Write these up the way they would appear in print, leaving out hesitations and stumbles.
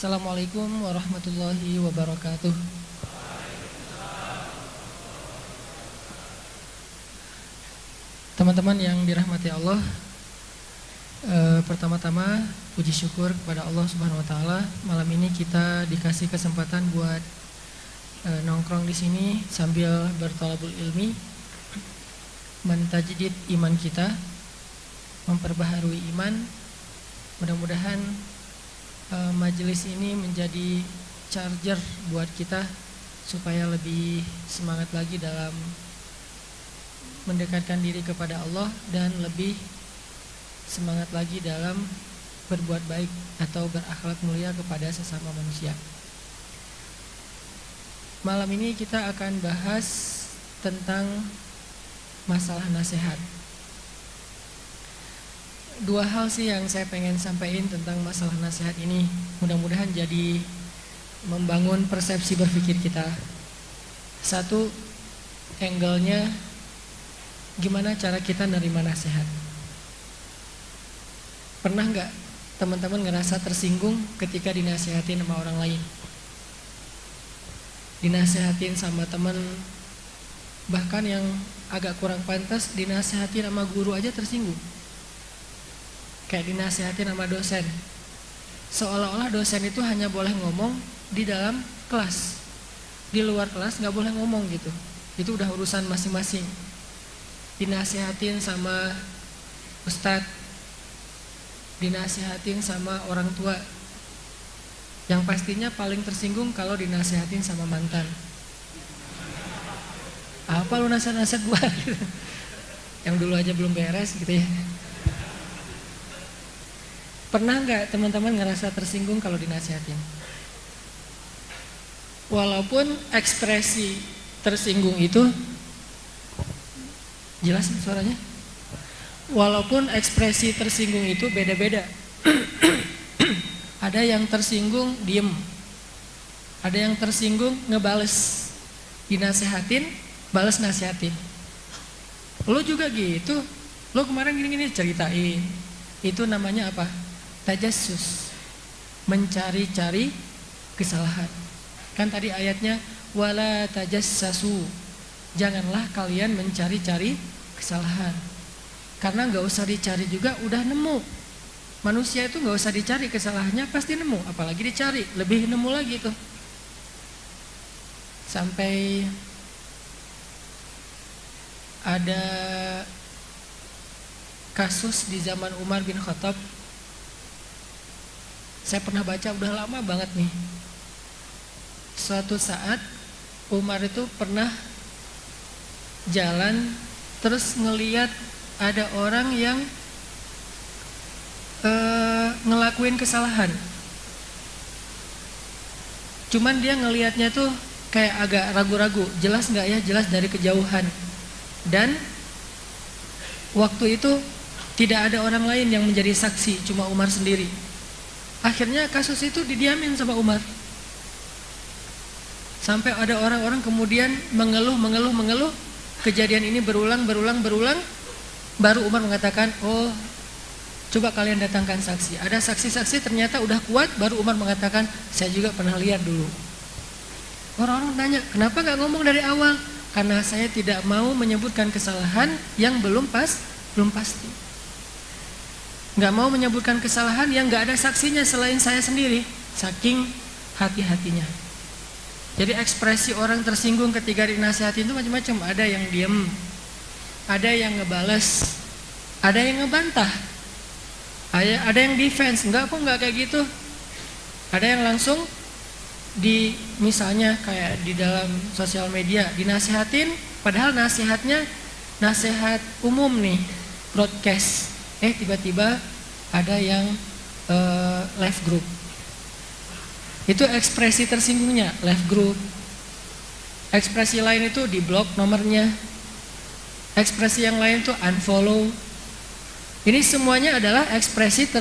Assalamualaikum warahmatullahi wabarakatuh. Teman-teman yang dirahmati Allah, pertama-tama puji syukur kepada Allah Subhanahu wa taala. Malam ini kita dikasih kesempatan buat nongkrong di sini sambil berthalabul ilmi, mentajdid iman kita, memperbaharui iman. Mudah-mudahan majelis ini menjadi charger buat kita supaya lebih semangat lagi dalam mendekatkan diri kepada Allah dan lebih semangat lagi dalam berbuat baik atau berakhlak mulia kepada sesama manusia. Malam ini kita akan bahas tentang masalah nasihat. Dua hal sih yang saya pengen sampaikan tentang masalah nasihat ini. Mudah-mudahan jadi membangun persepsi berpikir kita. Satu, angle-nya gimana cara kita nerima nasihat. Pernah nggak teman-teman ngerasa tersinggung ketika dinasihatin sama orang lain? Dinasehatin sama teman, bahkan yang agak kurang pantas dinasehatin sama guru aja tersinggung. Kayak dinasehatin sama dosen, seolah-olah dosen itu hanya boleh ngomong di dalam kelas, di luar kelas nggak boleh ngomong gitu. Itu udah urusan masing-masing. Dinasehatin sama ustadz, dinasehatin sama orang tua, yang pastinya paling tersinggung kalau dinasehatin sama mantan. Apa lu nasihat-nasihat gua? Yang dulu aja belum beres gitu ya. Pernah nggak teman-teman ngerasa tersinggung kalau dinasihatin? Walaupun ekspresi tersinggung itu, jelas suaranya? Walaupun ekspresi tersinggung itu beda-beda. Ada yang tersinggung diem, ada yang tersinggung ngebales. Dinasehatin, bales nasihatin. Lo juga gitu, lo kemarin gini-gini ceritain. Itu namanya apa? Tajassus, mencari-cari kesalahan. Kan tadi ayatnya wala tajassasu, janganlah kalian mencari-cari kesalahan. Karena nggak usah dicari juga udah nemu. Manusia itu nggak usah dicari kesalahannya pasti nemu, apalagi dicari lebih nemu lagi tuh. Sampai ada kasus di zaman Umar bin Khattab. Saya pernah baca udah lama banget nih. Suatu saat Umar itu pernah jalan terus ngeliat ada orang yang ngelakuin kesalahan. Cuman dia ngelihatnya tuh kayak agak ragu-ragu, jelas nggak ya, jelas dari kejauhan. Dan waktu itu tidak ada orang lain yang menjadi saksi, cuma Umar sendiri. Akhirnya kasus itu didiamin sama Umar. Sampai ada orang-orang kemudian mengeluh, kejadian ini berulang. Baru Umar mengatakan, oh coba kalian datangkan saksi. Ada saksi-saksi ternyata udah kuat, baru Umar mengatakan, saya juga pernah lihat dulu. Orang-orang tanya, kenapa gak ngomong dari awal? Karena saya tidak mau menyebutkan kesalahan yang belum pasti. Gak mau menyebutkan kesalahan yang gak ada saksinya selain saya sendiri. Saking hati-hatinya. Jadi ekspresi orang tersinggung ketika dinasihatin itu macam-macam. Ada yang diem, ada yang ngebales, ada yang ngebantah, ada yang defense. Enggak kok, enggak kayak gitu. Ada yang langsung misalnya kayak di dalam sosial media dinasihatin, padahal nasihatnya nasihat umum nih, broadcast. Tiba-tiba ada yang live group. Itu ekspresi tersinggungnya, live group. Ekspresi lain itu di blok nomornya. Ekspresi yang lain itu unfollow. Ini semuanya adalah ekspresi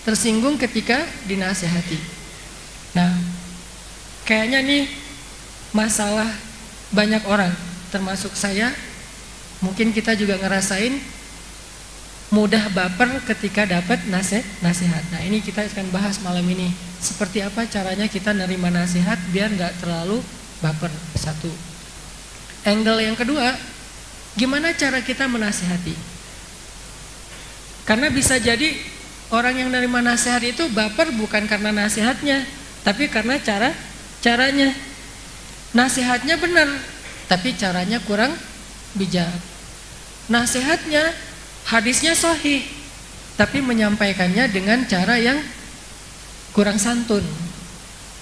tersinggung ketika dinasihati. Nah, kayaknya nih masalah banyak orang, termasuk saya. Mungkin kita juga ngerasain mudah baper ketika dapat nasihat. Nah ini kita akan bahas malam ini. Seperti apa caranya kita nerima nasihat biar nggak terlalu baper. Satu. Angle yang kedua, gimana cara kita menasihati? Karena bisa jadi orang yang nerima nasihat itu baper bukan karena nasihatnya, tapi karena caranya. Nasihatnya benar, tapi caranya kurang bijak. Nasihatnya, hadisnya sahih, tapi menyampaikannya dengan cara yang kurang santun.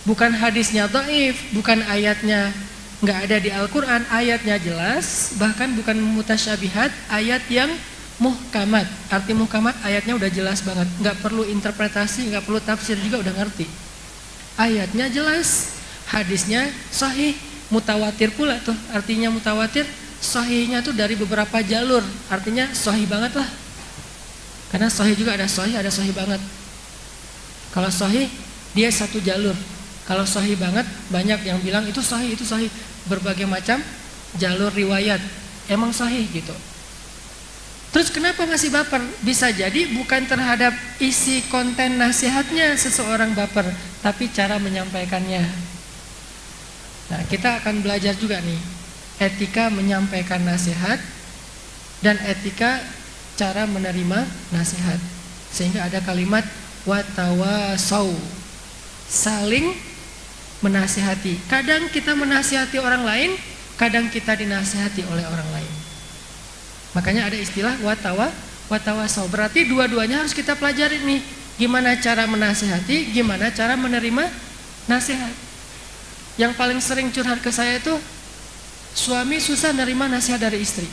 Bukan hadisnya dhaif, bukan ayatnya nggak ada di Al-Quran, ayatnya jelas, bahkan bukan mutasyabihat, ayat yang muhkamat. Arti muhkamat ayatnya udah jelas banget, nggak perlu interpretasi, nggak perlu tafsir juga udah ngerti. Ayatnya jelas, hadisnya sahih, mutawatir pula tuh. Artinya mutawatir, sahihnya tuh dari beberapa jalur, artinya sahih banget lah. Karena sahih juga ada sahih banget. Kalau sahih dia satu jalur. Kalau sahih banget banyak yang bilang itu sahih, berbagai macam jalur riwayat emang sahih gitu. Terus kenapa masih baper? Bisa jadi bukan terhadap isi konten nasihatnya seseorang baper, tapi cara menyampaikannya. Nah, kita akan belajar juga nih etika menyampaikan nasihat dan etika cara menerima nasihat. Sehingga ada kalimat watawasau, saling menasihati. Kadang kita menasihati orang lain, kadang kita dinasihati oleh orang lain. Makanya ada istilah watawasau. Berarti dua-duanya harus kita pelajari nih. Gimana cara menasihati, gimana cara menerima nasihat. Yang paling sering curhat ke saya itu suami susah nerima nasihat dari istri.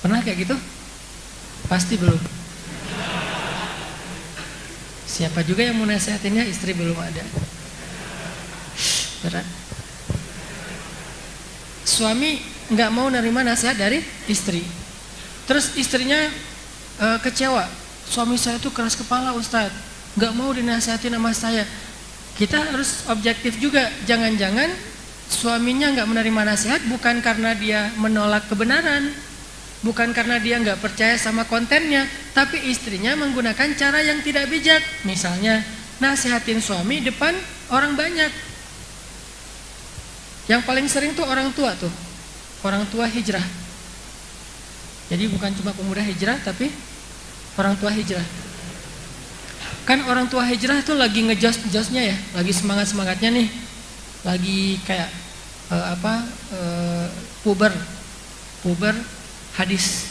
Pernah kayak gitu? Pasti belum. Siapa juga yang mau nasihatinnya, istri belum ada. Berat. Suami nggak mau nerima nasihat dari istri. Terus istrinya kecewa. Suami saya tuh keras kepala Ustadz, nggak mau dinasihatin sama saya. Kita harus objektif juga. Jangan-jangan suaminya nggak menerima nasihat bukan karena dia menolak kebenaran, bukan karena dia nggak percaya sama kontennya, tapi istrinya menggunakan cara yang tidak bijak. Misalnya nasihatin suami depan orang banyak. Yang paling sering tuh orang tua hijrah. Jadi bukan cuma pemuda hijrah, tapi orang tua hijrah. Kan orang tua hijrah tuh lagi ngejos-josnya ya, lagi semangat-semangatnya nih, lagi kayak puber hadis.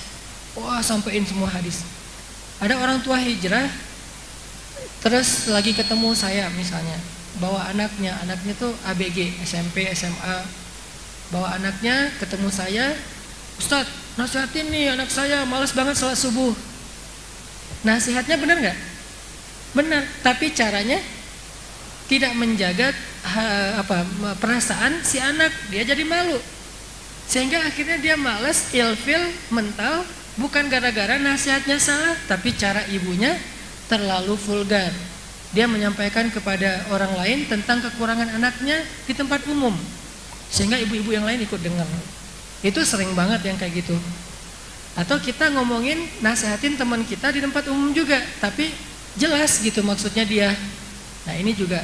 Wah, sampein semua hadis. Ada orang tua hijrah, terus lagi ketemu saya misalnya, bawa anaknya tuh ABG, SMP, SMA, bawa anaknya ketemu saya, Ustadz, nasihatin nih anak saya, malas banget salat subuh. Nasihatnya benar nggak? Benar, tapi caranya tidak menjaga perasaan si anak, dia jadi malu, sehingga akhirnya dia malas, ilfil, mental, bukan gara-gara nasihatnya salah, tapi cara ibunya terlalu vulgar. Dia menyampaikan kepada orang lain tentang kekurangan anaknya di tempat umum, sehingga ibu-ibu yang lain ikut dengar. Itu sering banget yang kayak gitu. Atau kita ngomongin nasihatin teman kita di tempat umum juga, tapi jelas gitu maksudnya dia. Nah ini juga,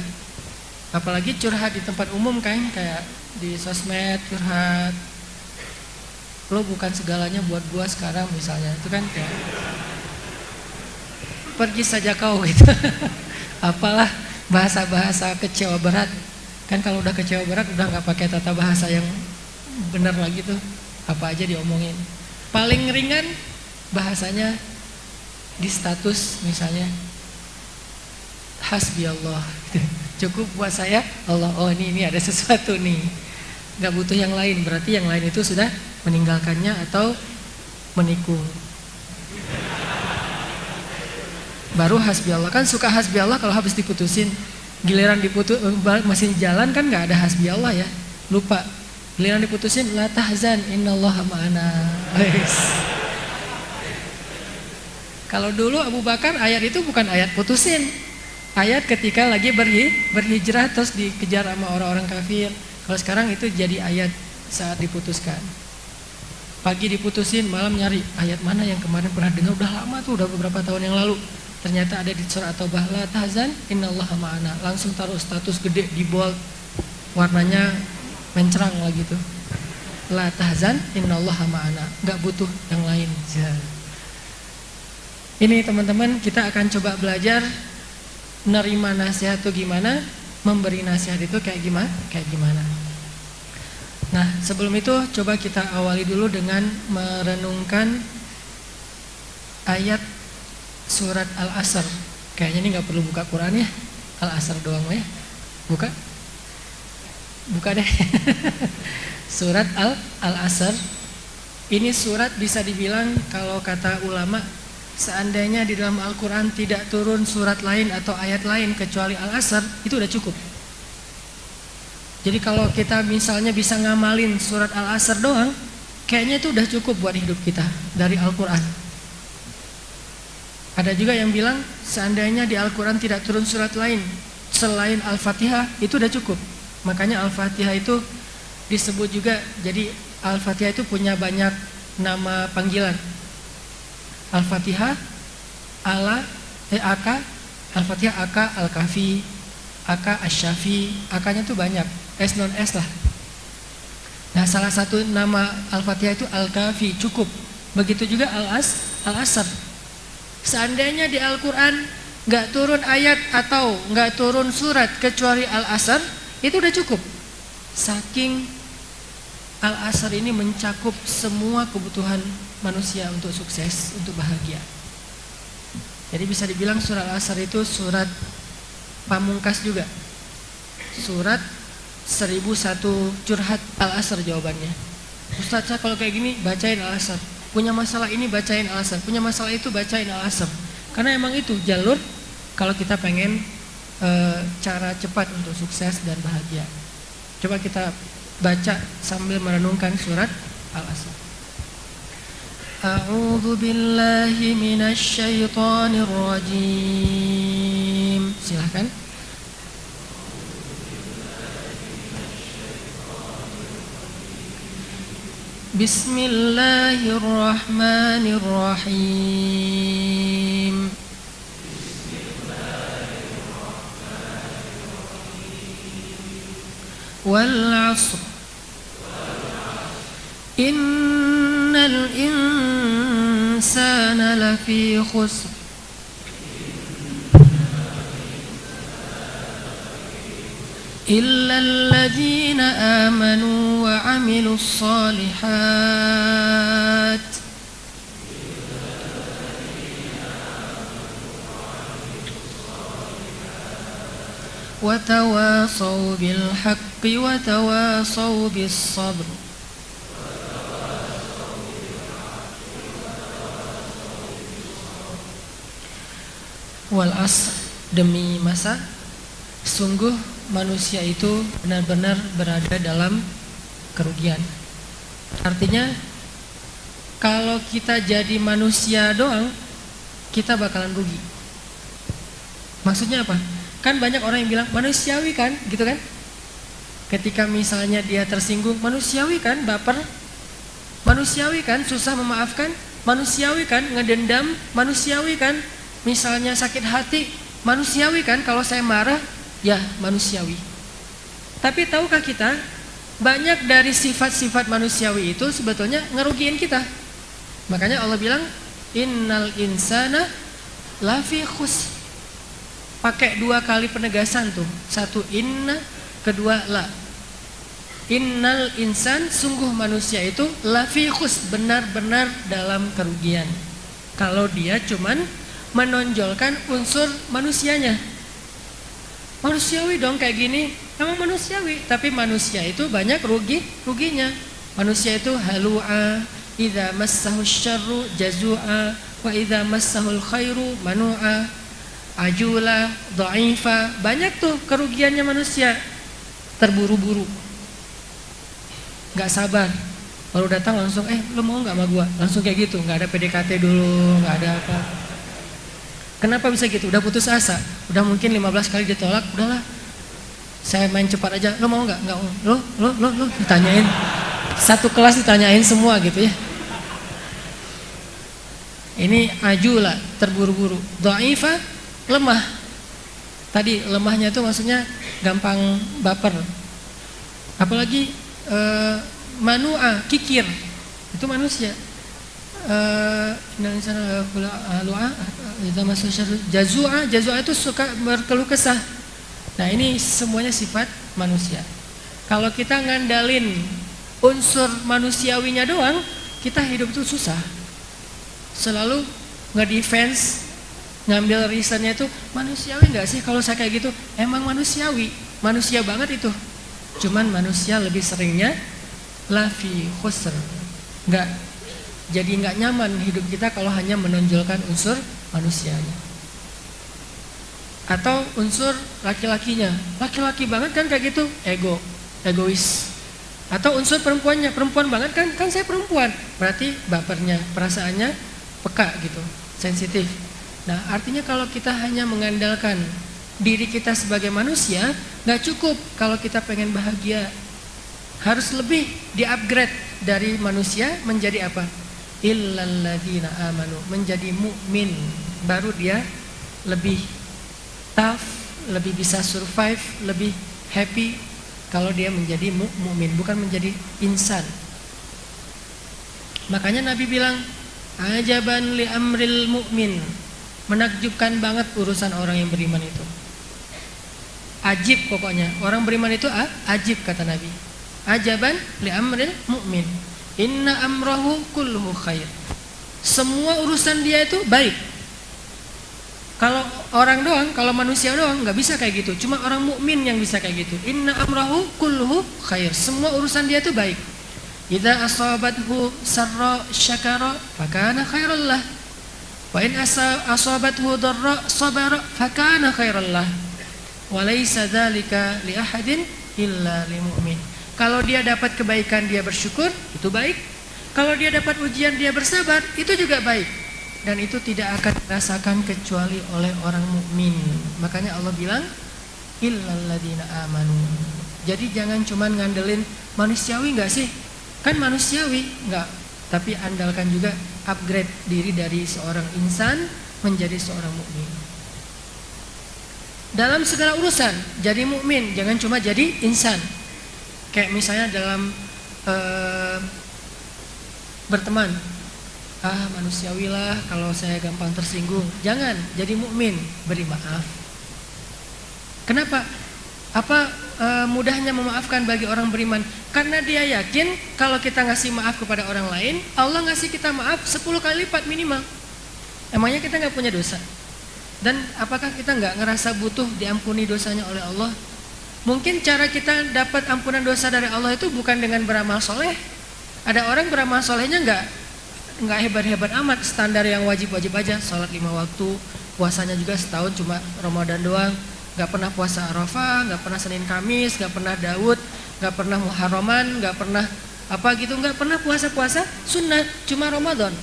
apalagi curhat di tempat umum kan, kayak di sosmed curhat, lo bukan segalanya buat gua sekarang misalnya, itu kan kayak pergi saja kau gitu. Apalah bahasa-bahasa kecewa berat. Kan kalau udah kecewa berat udah nggak pakai tata bahasa yang benar lagi tuh, apa aja diomongin. Paling ringan bahasanya di status misalnya hasbi Allah. Cukup buat saya Allah. Oh ini ada sesuatu nih. Nggak butuh yang lain. Berarti yang lain itu sudah meninggalkannya atau menikung. Baru hasbi Allah. Kan suka hasbi Allah kalau habis diputusin. Giliran masih jalan kan nggak ada hasbi Allah ya. Lupa. Giliran diputusin la tahzan innallaha ma'ana. Kalau dulu Abu Bakar ayat itu bukan ayat putusin. Ayat ketika lagi berhijrah terus dikejar sama orang-orang kafir. Kalau sekarang itu jadi ayat saat diputuskan. Pagi diputusin, malam nyari ayat mana yang kemarin pernah dengar, udah lama tuh, udah beberapa tahun yang lalu. Ternyata ada di surah At-Taubah, la tahzan innallaha ma'ana. Langsung taruh status gede di bold, warnanya mencerang lah gitu. La tahzan innallaha ma'ana. Enggak butuh yang lain. Ini teman-teman, kita akan coba belajar nerima nasihat itu gimana, memberi nasihat itu kayak gimana. Nah, sebelum itu coba kita awali dulu dengan merenungkan ayat surat Al-Asr. Kayaknya ini nggak perlu buka Quran ya, Al-Asr doang ya. Buka deh. Surat Al-Asr. Ini surat bisa dibilang kalau kata ulama, seandainya di dalam Al-Quran tidak turun surat lain atau ayat lain kecuali Al-Asr, itu udah cukup. Jadi kalau kita misalnya bisa ngamalin surat Al-Asr doang, kayaknya itu udah cukup buat hidup kita dari Al-Quran. Ada juga yang bilang seandainya di Al-Quran tidak turun surat lain selain Al-Fatihah, itu udah cukup. Makanya Al-Fatihah itu disebut juga, jadi Al-Fatihah itu punya banyak nama panggilan. Al-Fatihah, Aka, Al-Fatihah, Aka, Al-Kafi, Aka, Asy-Syafi, Akanya tuh banyak, S non S lah. Nah, salah satu nama Al-Fatihah itu Al-Kafi, cukup. Begitu juga Al-Asr. Seandainya di Al-Quran gak turun ayat atau gak turun surat kecuali Al-Asr, itu udah cukup. Saking Al-Asr ini mencakup semua kebutuhan manusia untuk sukses, untuk bahagia. Jadi bisa dibilang surat Al-Asr itu surat pamungkas juga. Surat 1001 curhat Al-Asr jawabannya. Ustaz, saya kalau kayak gini bacain Al-Asr. Punya masalah ini bacain Al-Asr. Punya masalah itu bacain Al-Asr. Karena emang itu jalur kalau kita pengen cara cepat untuk sukses dan bahagia. Coba kita baca sambil merenungkan surat Al-Asr. A'udzu billahi minasy syaithanir rajim. Silakan. Bismillahirrahmanirrahim. Wal 'ashr. Innal insana lafi khusr. إلا الذين آمنوا وعملوا الصالحات وتواصوا بالحق وتواصوا بالصبر. Wal 'ashr, demi masa, sungguh manusia itu benar-benar berada dalam kerugian. Artinya kalau kita jadi manusia doang, kita bakalan rugi. Maksudnya apa? Kan banyak orang yang bilang manusiawi kan, gitu kan? Ketika misalnya dia tersinggung, manusiawi kan baper, manusiawi kan susah memaafkan, manusiawi kan ngedendam, manusiawi kan misalnya sakit hati, manusiawi kan kalau saya marah. Ya, manusiawi. Tapi tahukah kita, banyak dari sifat-sifat manusiawi itu sebetulnya ngerugiin kita. Makanya Allah bilang, innal insana lafi khusr. Pakai 2 kali penegasan tuh. 1 inna, kedua la. Innal insan, sungguh manusia itu lafi khusr, benar-benar dalam kerugian. Kalau dia cuman menonjolkan unsur manusianya. Manusiawi dong kayak gini, emang manusiawi, tapi manusia itu banyak ruginya. Manusia itu halu'a, idza massahu syarru jazua, wa idza massahul khairu manu'a, ajula, dha'ifa. Banyak tuh kerugiannya manusia. Terburu-buru, nggak sabar, baru datang langsung lo mau nggak sama gua, langsung kayak gitu, nggak ada PDKT dulu, nggak ada apa. Kenapa bisa gitu? Udah putus asa, udah mungkin 15 kali ditolak, udahlah saya main cepat aja. Lo mau nggak? Nggak mau. Lo ditanyain, satu kelas ditanyain semua gitu ya. Ini ajula, terburu-buru. Dhaifah, lemah. Tadi lemahnya itu maksudnya gampang baper. Apalagi manu'a, kikir. Itu manusia. Jazua itu suka berkeluh kesah. Nah, ini semuanya sifat manusia. Kalau kita ngandalin unsur manusiawinya doang, kita hidup itu susah. Selalu nge-defense, ngambil reasonnya itu manusiawi nggak sih kalau saya kayak gitu? Emang manusiawi, manusia banget itu. Cuman manusia lebih seringnya lafi khusr, jadi nggak nyaman hidup kita kalau hanya menonjolkan unsur manusianya atau unsur laki-lakinya. Laki-laki banget kan kayak gitu, egois. Atau unsur perempuannya, perempuan banget kan saya perempuan, berarti bapernya, perasaannya peka gitu, sensitif. Nah, artinya kalau kita hanya mengandalkan diri kita sebagai manusia, nggak cukup. Kalau kita pengen bahagia, harus lebih di-upgrade dari manusia menjadi apa? Illalladzina amanu, menjadi mukmin. Baru dia lebih tough, lebih bisa survive, lebih happy kalau dia menjadi mukmin, bukan menjadi insan. Makanya Nabi bilang, ajaban li amril mu'min, menakjubkan banget urusan orang yang beriman itu. Ajib pokoknya, orang beriman itu ajib kata Nabi. Ajaban li amril mu'min, inna amrahu kulluhu khair. Semua urusan dia itu baik. Kalau orang doang, kalau manusia doang nggak bisa kayak gitu. Cuma orang mukmin yang bisa kayak gitu. Inna amrahu kulluhu khair. Semua urusan dia itu baik. Idza asabathu sarra syakara fakana khairal lah. Wa in asabathu darra sabara fakana khairal lah. Wa laisa dzalika li ahadin illa lil mu'min. Kalau dia dapat kebaikan dia bersyukur, itu baik. Kalau dia dapat ujian dia bersabar, itu juga baik. Dan itu tidak akan dirasakan kecuali oleh orang mukmin. Makanya Allah bilang illalladzina amanu. Jadi jangan cuma ngandelin manusiawi enggak sih? Kan manusiawi, enggak. Tapi andalkan juga upgrade diri dari seorang insan menjadi seorang mukmin. Dalam segala urusan jadi mukmin, jangan cuma jadi insan. Kayak misalnya dalam berteman, manusiawi lah kalau saya gampang tersinggung. Jangan, jadi mukmin, beri maaf. Kenapa? Apa mudahnya memaafkan bagi orang beriman? Karena dia yakin kalau kita ngasih maaf kepada orang lain, Allah ngasih kita maaf 10 kali lipat minimal. Emangnya kita nggak punya dosa? Dan apakah kita nggak ngerasa butuh diampuni dosanya oleh Allah? Mungkin cara kita dapat ampunan dosa dari Allah itu bukan dengan beramal soleh. Ada orang beramal solehnya nggak hebat-hebat amat, standar yang wajib-wajib aja, sholat 5 waktu, puasanya juga setahun cuma Ramadan doang, nggak pernah puasa Arafah, nggak pernah Senin Kamis, nggak pernah Daud, nggak pernah Muharraman, nggak pernah apa gitu, nggak pernah puasa sunnah, cuma Ramadan.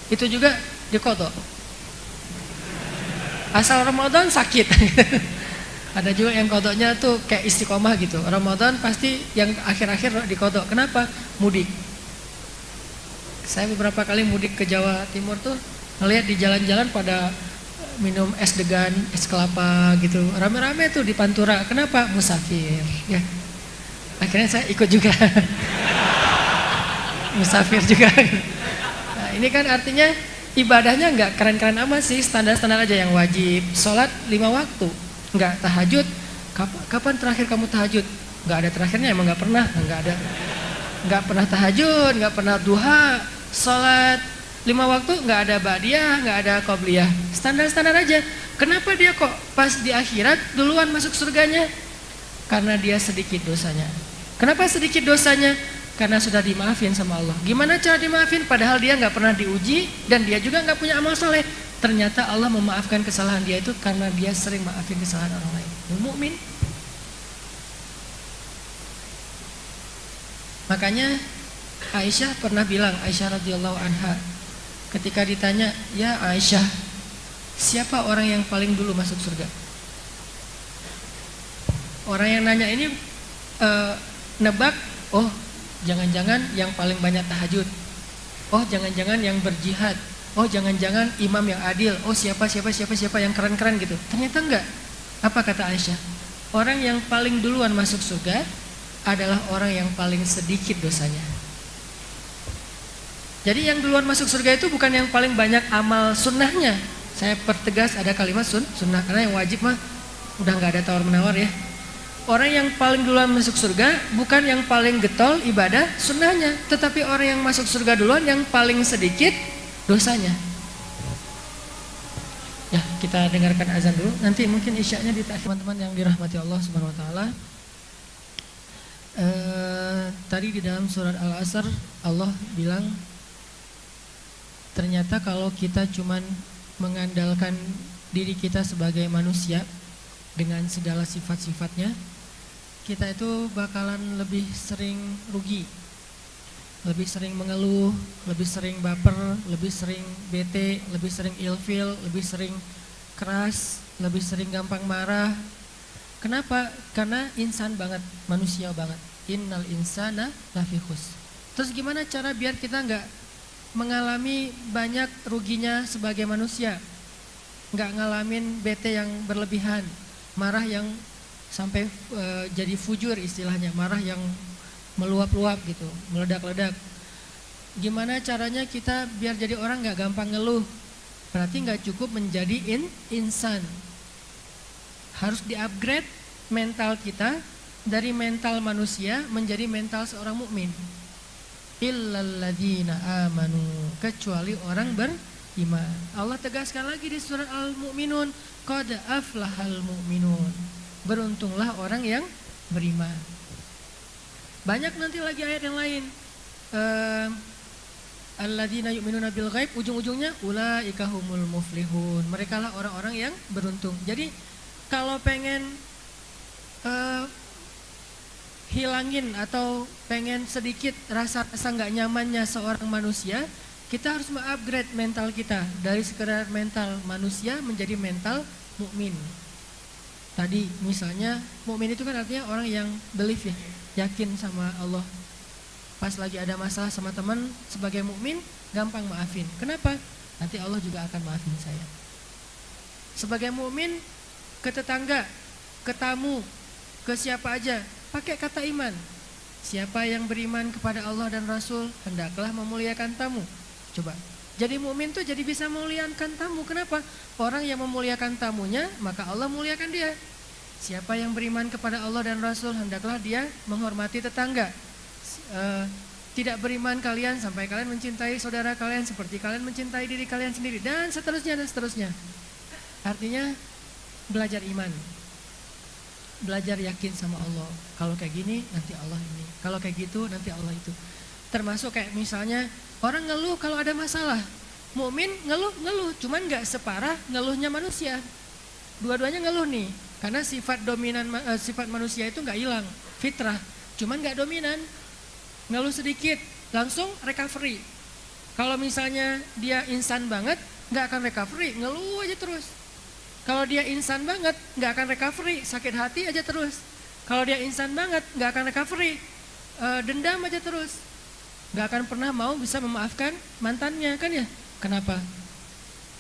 Itu juga dikodok. Asal Ramadan sakit. Ada juga yang kodoknya tuh kayak istiqomah gitu. Ramadan pasti yang akhir-akhir dikodok. Kenapa? Mudik. Saya beberapa kali mudik ke Jawa Timur tuh ngelihat di jalan-jalan pada minum es degan, es kelapa gitu. Rame-rame tuh di Pantura. Kenapa? Musafir. Ya. Akhirnya saya ikut juga. Musafir juga. Nah, ini kan artinya ibadahnya nggak keren-keren amat sih, standar-standar aja yang wajib. Sholat 5 waktu. Enggak tahajud. Kapan terakhir kamu tahajud? Enggak ada terakhirnya, emang enggak pernah, enggak ada. Enggak pernah tahajud, enggak pernah duha, salat 5 waktu enggak ada ba'diyah, enggak ada qobliyah. Standar-standar aja. Kenapa dia kok pas di akhirat duluan masuk surganya? Karena dia sedikit dosanya. Kenapa sedikit dosanya? Karena sudah dimaafin sama Allah. Gimana cara dimaafin? Padahal dia enggak pernah diuji dan dia juga enggak punya amal soleh. Ternyata Allah memaafkan kesalahan dia itu karena dia sering maafin kesalahan orang lain. Mukmin. Makanya Aisyah pernah bilang, Aisyah radhiyallahu anha, ketika ditanya, "Ya Aisyah, siapa orang yang paling dulu masuk surga?" Orang yang nanya ini nebak, oh jangan-jangan yang paling banyak tahajud. Oh jangan-jangan yang berjihad. oh jangan-jangan imam yang adil, oh siapa yang keren-keren gitu. Ternyata enggak. Apa kata Aisyah? Orang yang paling duluan masuk surga adalah orang yang paling sedikit dosanya. Jadi yang duluan masuk surga itu bukan yang paling banyak amal sunnahnya. Saya pertegas ada kalimat sunnah, karena yang wajib mah udah nggak ada tawar menawar ya. Orang yang paling duluan masuk surga bukan yang paling getol ibadah sunnahnya, tetapi orang yang masuk surga duluan yang paling sedikit dosanya. Ya, kita dengarkan azan dulu. Nanti mungkin isyaknya ditakhir. Teman-teman yang dirahmati Allah Subhanahu wa taala. Tadi di dalam surat Al-Asr Allah bilang ternyata kalau kita cuman mengandalkan diri kita sebagai manusia dengan segala sifat-sifatnya, kita itu bakalan lebih sering rugi, lebih sering mengeluh, lebih sering baper, lebih sering bete, lebih sering ilfil, lebih sering keras, lebih sering gampang marah. Kenapa? Karena insan banget, manusia banget. Innal insana lafi khusr. Terus gimana cara biar kita nggak mengalami banyak ruginya sebagai manusia, nggak ngalamin bete yang berlebihan, marah yang sampai jadi fujur istilahnya, marah yang meluap-luap gitu, meledak-ledak. Gimana caranya kita biar jadi orang nggak gampang ngeluh? Berarti nggak cukup menjadi insan, harus di-upgrade mental kita dari mental manusia menjadi mental seorang mukmin. Illalladzina amanu, kecuali orang beriman. Allah tegaskan lagi di surat Al-Mu'minun, qad aflahal mu'minun. Beruntunglah orang yang beriman. Banyak nanti lagi ayat yang lain. Alladzina yu'minuna bil ghaib, ujung-ujungnya ulaika humul muflihun. Mereka lah orang-orang yang beruntung. Jadi kalau pengen hilangin atau pengen sedikit rasa nggak nyamannya seorang manusia, kita harus mengupgrade mental kita dari sekedar mental manusia menjadi mental mukmin. Tadi misalnya mukmin itu kan artinya orang yang believe ya, yakin sama Allah. Pas lagi ada masalah sama teman, sebagai mukmin gampang maafin. Kenapa? Nanti Allah juga akan maafin saya. Sebagai mukmin ke tetangga, ke tamu, ke siapa aja pakai kata iman. Siapa yang beriman kepada Allah dan Rasul hendaklah memuliakan tamu. Coba. Jadi mukmin tuh jadi bisa memuliakan tamu. Kenapa? Orang yang memuliakan tamunya, maka Allah muliakan dia. Siapa yang beriman kepada Allah dan Rasul hendaklah dia menghormati tetangga. Tidak beriman kalian sampai kalian mencintai saudara kalian seperti kalian mencintai diri kalian sendiri, dan seterusnya dan seterusnya. Artinya belajar iman, belajar yakin sama Allah. Kalau kayak gini nanti Allah ini, kalau kayak gitu nanti Allah itu. Termasuk kayak misalnya orang ngeluh kalau ada masalah. Mukmin ngeluh, cuman nggak separah ngeluhnya manusia. Dua-duanya ngeluh nih, karena sifat dominan sifat manusia itu nggak hilang, fitrah, cuman nggak dominan. Ngeluh sedikit langsung recovery. Kalau misalnya dia insan banget nggak akan recovery, ngeluh aja terus. Kalau dia insan banget nggak akan recovery, sakit hati aja terus. Kalau dia insan banget nggak akan recovery, dendam aja terus. Nggak akan pernah mau bisa memaafkan mantannya kan ya? Kenapa?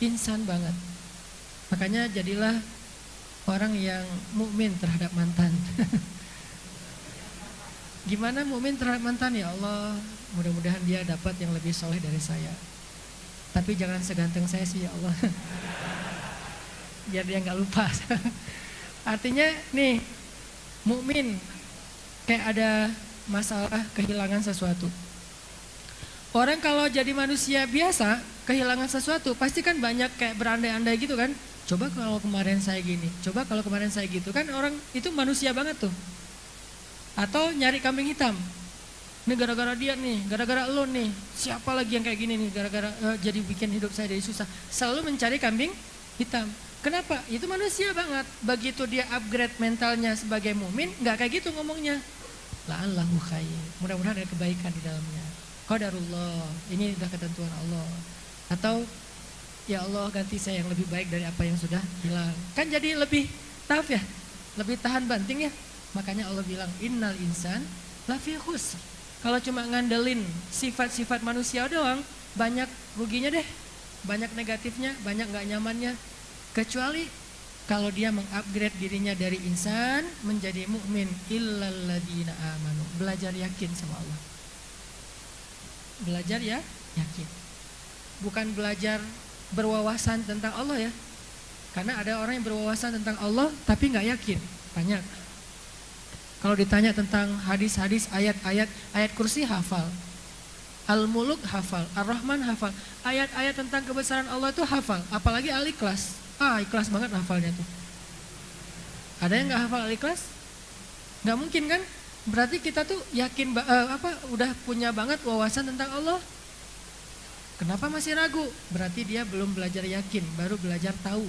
Insan banget. Makanya jadilah orang yang mukmin terhadap mantan. Gimana mukmin terhadap mantan? Ya Allah, mudah-mudahan dia dapat yang lebih soleh dari saya. Tapi jangan seganteng saya sih ya Allah. Biar dia nggak lupa. Artinya nih, mukmin kayak ada masalah kehilangan sesuatu. Orang kalau jadi manusia biasa kehilangan sesuatu pasti kan banyak kayak berandai-andai gitu kan. Coba kalau kemarin saya gini, coba kalau kemarin saya gitu kan, orang itu manusia banget tuh. Atau nyari kambing hitam. Ini gara-gara dia nih, gara-gara lo nih, siapa lagi yang kayak gini nih, gara-gara jadi bikin hidup saya jadi susah. Selalu mencari kambing hitam. Kenapa? Itu manusia banget. Begitu dia upgrade mentalnya sebagai mukmin, nggak kayak gitu ngomongnya. La'allahu khair. Mudah-mudahan ada kebaikan di dalamnya. Qadarullah, ini udah ketentuan Allah. Atau ya Allah ganti saya yang lebih baik dari apa yang sudah hilang. Kan jadi lebih tough ya, lebih tahan banting ya. Makanya Allah bilang innal insan lafi khusr. Kalau cuma ngandelin sifat-sifat manusia doang, banyak ruginya deh. banyak negatifnya, banyak nggak nyamannya. Kecuali kalau dia mengupgrade dirinya dari insan menjadi mukmin, illal ladzina amanu. Belajar yakin sama Allah. Belajar ya, yakin. Bukan belajar berwawasan tentang Allah ya. Karena ada orang yang berwawasan tentang Allah tapi nggak yakin, banyak. Kalau ditanya tentang hadis-hadis, ayat-ayat, ayat kursi hafal, Al-Muluk hafal, Ar-Rahman hafal, ayat-ayat tentang kebesaran Allah itu hafal, apalagi Al-Ikhlas. Ikhlas banget hafalnya tuh. Ada yang nggak hafal Al-Ikhlas? Nggak mungkin kan? Berarti kita tuh yakin udah punya banget wawasan tentang Allah. Kenapa masih ragu? Berarti dia belum belajar yakin, baru belajar tahu.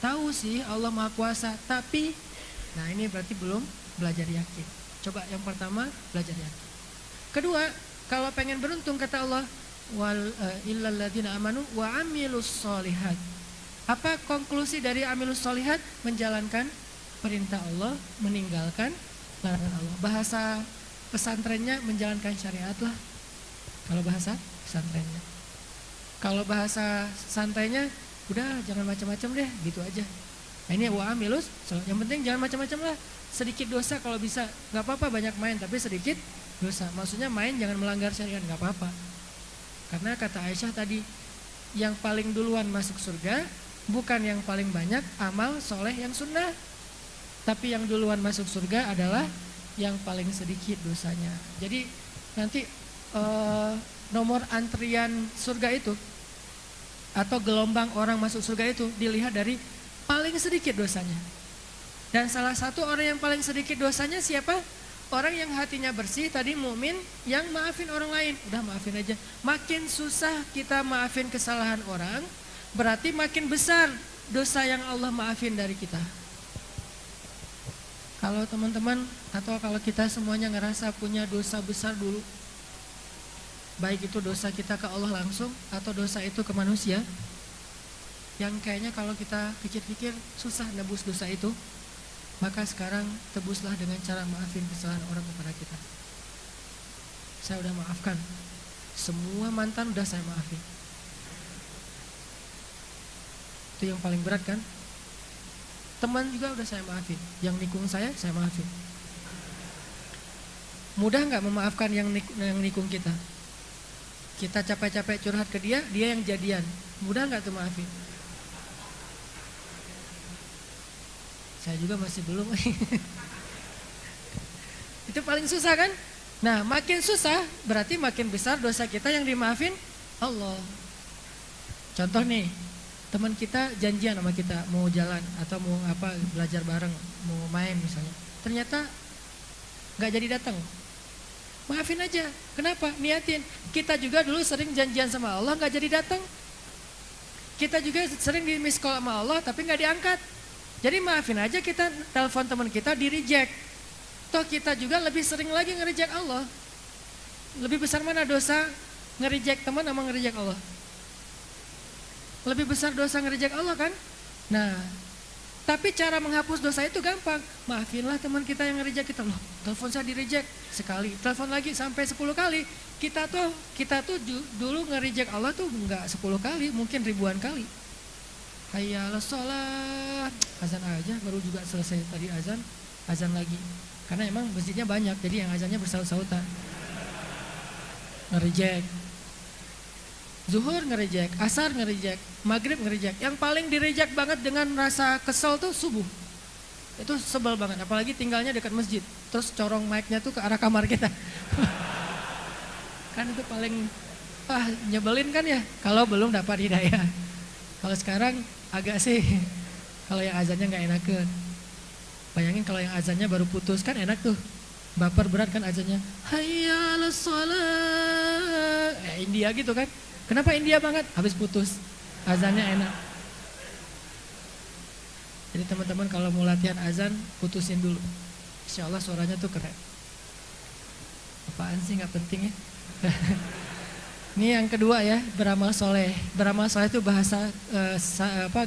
Tahu sih Allah Maha Kuasa, tapi nah ini berarti belum belajar yakin. Coba yang pertama belajar yakin. Kedua, kalau pengen beruntung kata Allah, illal ladzina amanu wa amilus solihat. Apa konklusi dari amilus solihat? Menjalankan perintah Allah, meninggalkan larangan Allah. Bahasa pesantrennya menjalankan syariat lah. Kalau bahasa pesantrennya. Kalau bahasa santainya, udah jangan macam-macam deh, gitu aja. Nah, ini wa amilus, yang penting jangan macam-macam lah. Sedikit dosa kalau bisa, nggak apa-apa banyak main, tapi sedikit dosa. Maksudnya main jangan melanggar syariat, nggak apa-apa. Karena kata Aisyah tadi, yang paling duluan masuk surga bukan yang paling banyak amal soleh yang sunnah, tapi yang duluan masuk surga adalah yang paling sedikit dosanya. Jadi nanti nomor antrian surga itu atau gelombang orang masuk surga itu dilihat dari paling sedikit dosanya. Dan salah satu orang yang paling sedikit dosanya siapa? Orang yang hatinya bersih tadi, mukmin, yang maafin orang lain. Udah maafin aja. Makin susah kita maafin kesalahan orang, berarti makin besar dosa yang Allah maafin dari kita. Kalau teman-teman atau kalau kita semuanya ngerasa punya dosa besar dulu, baik itu dosa kita ke Allah langsung atau dosa itu ke manusia, yang kayaknya kalau kita pikir-pikir susah nebus dosa itu, maka sekarang tebuslah dengan cara maafin kesalahan orang kepada kita. Saya udah maafkan, semua mantan udah saya maafin. Itu yang paling berat kan? Teman juga udah saya maafin, yang nikung saya maafin. Mudah nggak memaafkan yang nikung kita? Kita capek-capek curhat ke dia yang jadian. Mudah nggak tuh maafin? Saya juga masih belum. Itu paling susah kan? Nah, makin susah berarti makin besar dosa kita yang dimaafin Allah. Contoh nih, teman kita janjian sama kita mau jalan atau mau belajar bareng, mau main misalnya. Ternyata nggak jadi datang. Maafin aja. Kenapa? Niatin. Kita juga dulu sering janjian sama Allah nggak jadi datang. Kita juga sering di miss call sama Allah tapi nggak diangkat. Jadi maafin aja, kita telepon teman kita di reject. Toh kita juga lebih sering lagi nge-reject Allah. Lebih besar mana dosa nge-reject teman sama nge-reject Allah? Lebih besar dosa nge-reject Allah kan? Nah, tapi cara menghapus dosa itu gampang. Maafinlah teman kita yang nge-reject kita. Loh, telepon saya di-reject sekali, telepon lagi sampai 10 kali. Kita tuh dulu nge-reject Allah tuh enggak 10 kali, mungkin ribuan kali. Hayya 'alas shalah, azan aja baru juga selesai tadi azan lagi. Karena emang masjidnya banyak, jadi yang azannya bersaut-sautan. Nge-reject. Zuhur nge-reject, asar nge-reject, maghrib nge-reject. Yang paling di-reject banget dengan rasa kesel tuh subuh. Itu sebel banget, apalagi tinggalnya dekat masjid. Terus corong mic-nya tuh ke arah kamar kita. Kan itu paling nyebelin kan ya, kalau belum dapat hidayah. Kalau sekarang agak sih, kalau yang azannya nggak enakan. Bayangin kalau yang azannya baru putus kan enak tuh. Baper berat kan azannya. Hayya 'alas shalah. India gitu kan. Kenapa India banget? Habis putus. Azannya enak. Jadi teman-teman kalau mau latihan azan, putusin dulu. Insya Allah suaranya tuh keren. Apaan sih nggak penting ya. Ini yang kedua ya, beramal soleh. Beramal soleh itu bahasa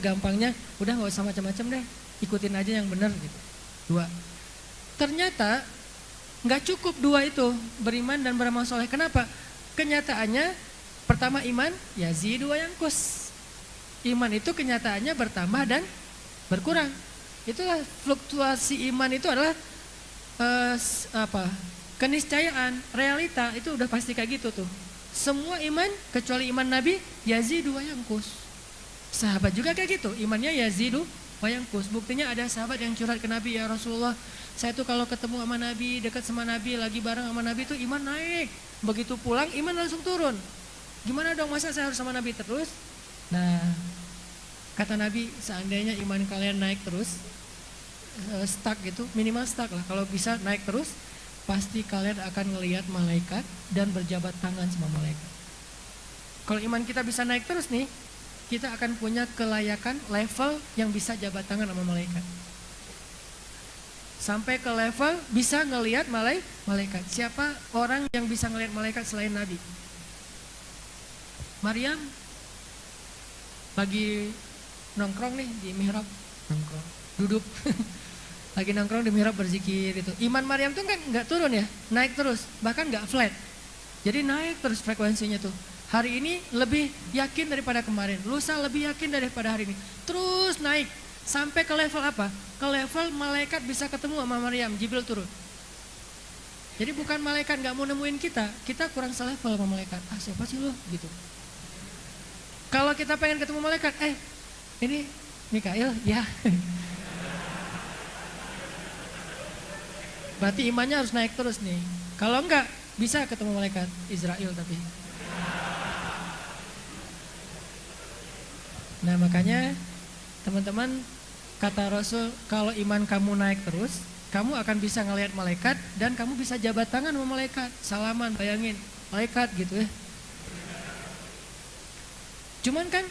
gampangnya, udah nggak usah macam-macam deh, ikutin aja yang benar gitu. 2. Ternyata nggak cukup 2 itu, beriman dan beramal soleh. Kenapa? Kenyataannya pertama iman, yazidu wa yanqus. Iman itu kenyataannya bertambah dan berkurang. Itulah fluktuasi iman itu adalah keniscayaan, realita itu udah pasti kayak gitu tuh. Semua iman kecuali iman Nabi yazidu wa yanqus. Sahabat juga kayak gitu, imannya yazidu wa yanqus. Buktinya ada sahabat yang curhat ke Nabi, ya Rasulullah, saya tuh kalau ketemu sama Nabi, dekat sama Nabi, lagi bareng sama Nabi tuh iman naik. Begitu pulang iman langsung turun. Gimana dong, masa saya harus sama Nabi terus? Nah, kata Nabi, seandainya iman kalian naik terus, stuck gitu, minimal stuck lah. Kalau bisa naik terus, pasti kalian akan ngelihat malaikat dan berjabat tangan sama malaikat. Kalau iman kita bisa naik terus nih, kita akan punya kelayakan level yang bisa jabat tangan sama malaikat. Sampai ke level bisa ngelihat malaikat. Siapa orang yang bisa ngelihat malaikat selain Nabi? Maryam lagi nongkrong nih di mihrab, nongkrong, duduk. Lagi nongkrong di mihrab berzikir itu. Iman Maryam tuh kan nggak turun ya, naik terus, bahkan nggak flat. Jadi naik terus frekuensinya tuh. Hari ini lebih yakin daripada kemarin, lusa lebih yakin daripada hari ini. Terus naik sampai ke level apa? Ke level malaikat bisa ketemu sama Maryam, Jibril turun. Jadi bukan malaikat nggak mau nemuin kita kurang selevel sama malaikat. Ah, siapa sih lo gitu. Kalau kita pengen ketemu malaikat, ini Mikail, ya. Berarti imannya harus naik terus nih. Kalau enggak, bisa ketemu malaikat Israel tapi. Nah, makanya teman-teman, kata Rasul, kalau iman kamu naik terus, kamu akan bisa ngelihat malaikat dan kamu bisa jabat tangan sama malaikat, salaman, bayangin, malaikat gitu ya. Cuman kan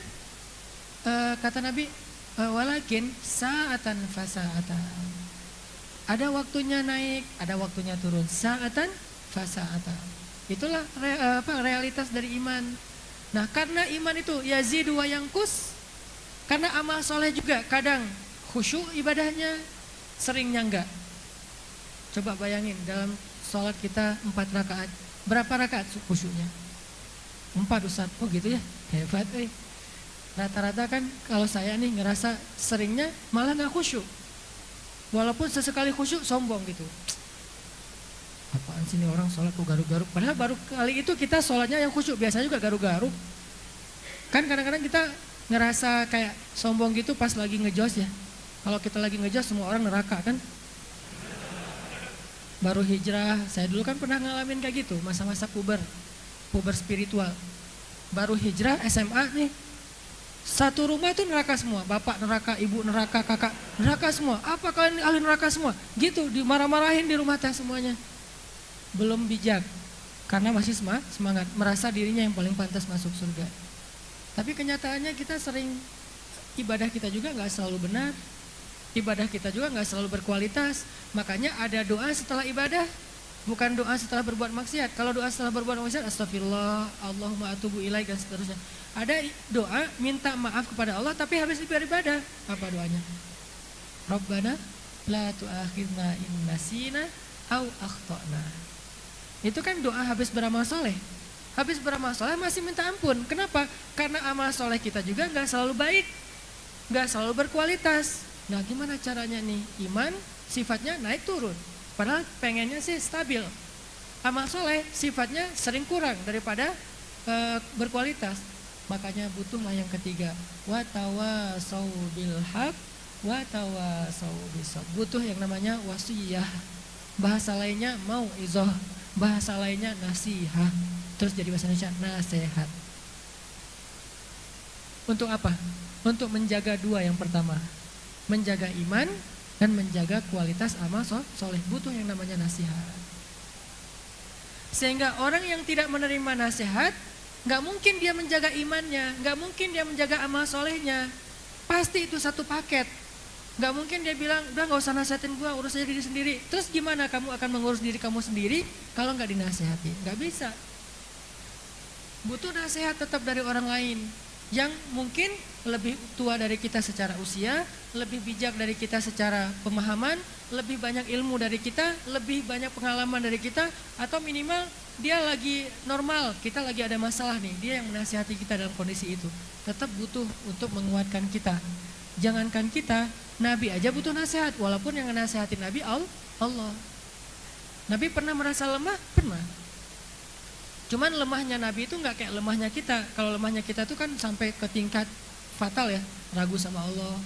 kata Nabi, walakin sa'atan fasa'atan. Ada waktunya naik, ada waktunya turun. Sa'atan fasa'atan. Itulah realitas dari iman. Nah, karena iman itu yazidu wa yanqus, karena amal soleh juga kadang khusyuk ibadahnya, seringnya enggak. Coba bayangin dalam sholat kita 4 rakaat, berapa rakaat khusyuknya? 4 Ustaz. Oh gitu ya, hebat. Rata-rata kan kalau saya nih ngerasa seringnya malah nggak khusyuk. Walaupun sesekali khusyuk sombong gitu. Apaan sih nih orang sholat kok garuk-garuk? Padahal baru kali itu kita sholatnya yang khusyuk, biasanya juga garuk-garuk. Kan kadang-kadang kita ngerasa kayak sombong gitu pas lagi ngejos ya. Kalau kita lagi ngejos semua orang neraka kan. Baru hijrah, saya dulu kan pernah ngalamin kayak gitu, masa-masa puber spiritual. Baru hijrah SMA nih. Satu rumah itu neraka semua, bapak neraka, ibu neraka, kakak neraka semua. Apa kalian ahli neraka semua? Gitu, dimarah-marahin di rumah teh semuanya. Belum bijak, karena masih semangat, merasa dirinya yang paling pantas masuk surga. Tapi kenyataannya kita sering, ibadah kita juga nggak selalu benar, ibadah kita juga nggak selalu berkualitas. Makanya ada doa setelah ibadah, bukan doa setelah berbuat maksiat. Kalau doa setelah berbuat maksiat, astagfirullah, Allahumma atubu ilaik dan seterusnya. Ada doa minta maaf kepada Allah tapi habis beribadah. Apa doanya? Rabbana la tu'akhidna in nasina au akhtana. Itu kan doa habis beramal soleh. Habis beramal soleh masih minta ampun. Kenapa? Karena amal soleh kita juga nggak selalu baik, nggak selalu berkualitas. Nah, gimana caranya nih? Iman sifatnya naik turun. Padahal pengennya sih stabil. Amal soleh sifatnya sering kurang daripada berkualitas. Makanya butuhlah yang ketiga, wa tawasau bil haq wa tawasau bis sabr. Butuh yang namanya wasiyah. Bahasa lainnya mauizah, bahasa lainnya nasihah. Terus jadi bahasa Indonesia nasihat. Untuk apa? Untuk menjaga dua yang pertama, menjaga iman dan menjaga kualitas amal soleh. Butuh yang namanya nasihat. Sehingga orang yang tidak menerima nasihat, nggak mungkin dia menjaga imannya, nggak mungkin dia menjaga amal solehnya. Pasti itu satu paket. Nggak mungkin dia bilang, udah nggak usah nasihatin gua, urus aja diri sendiri. Terus gimana kamu akan mengurus diri kamu sendiri kalau nggak dinasihati? Nggak bisa. Butuh nasihat tetap dari orang lain yang mungkin lebih tua dari kita secara usia, lebih bijak dari kita secara pemahaman, lebih banyak ilmu dari kita, lebih banyak pengalaman dari kita, atau minimal dia lagi normal, kita lagi ada masalah nih, dia yang menasihati kita dalam kondisi itu. Tetap butuh untuk menguatkan kita. Jangankan kita, Nabi aja butuh nasihat, walaupun yang nasihatin Nabi Allah. Nabi pernah merasa lemah? Pernah. Cuman lemahnya Nabi itu nggak kayak lemahnya kita. Kalau lemahnya kita tuh kan sampai ke tingkat fatal ya, ragu sama Allah.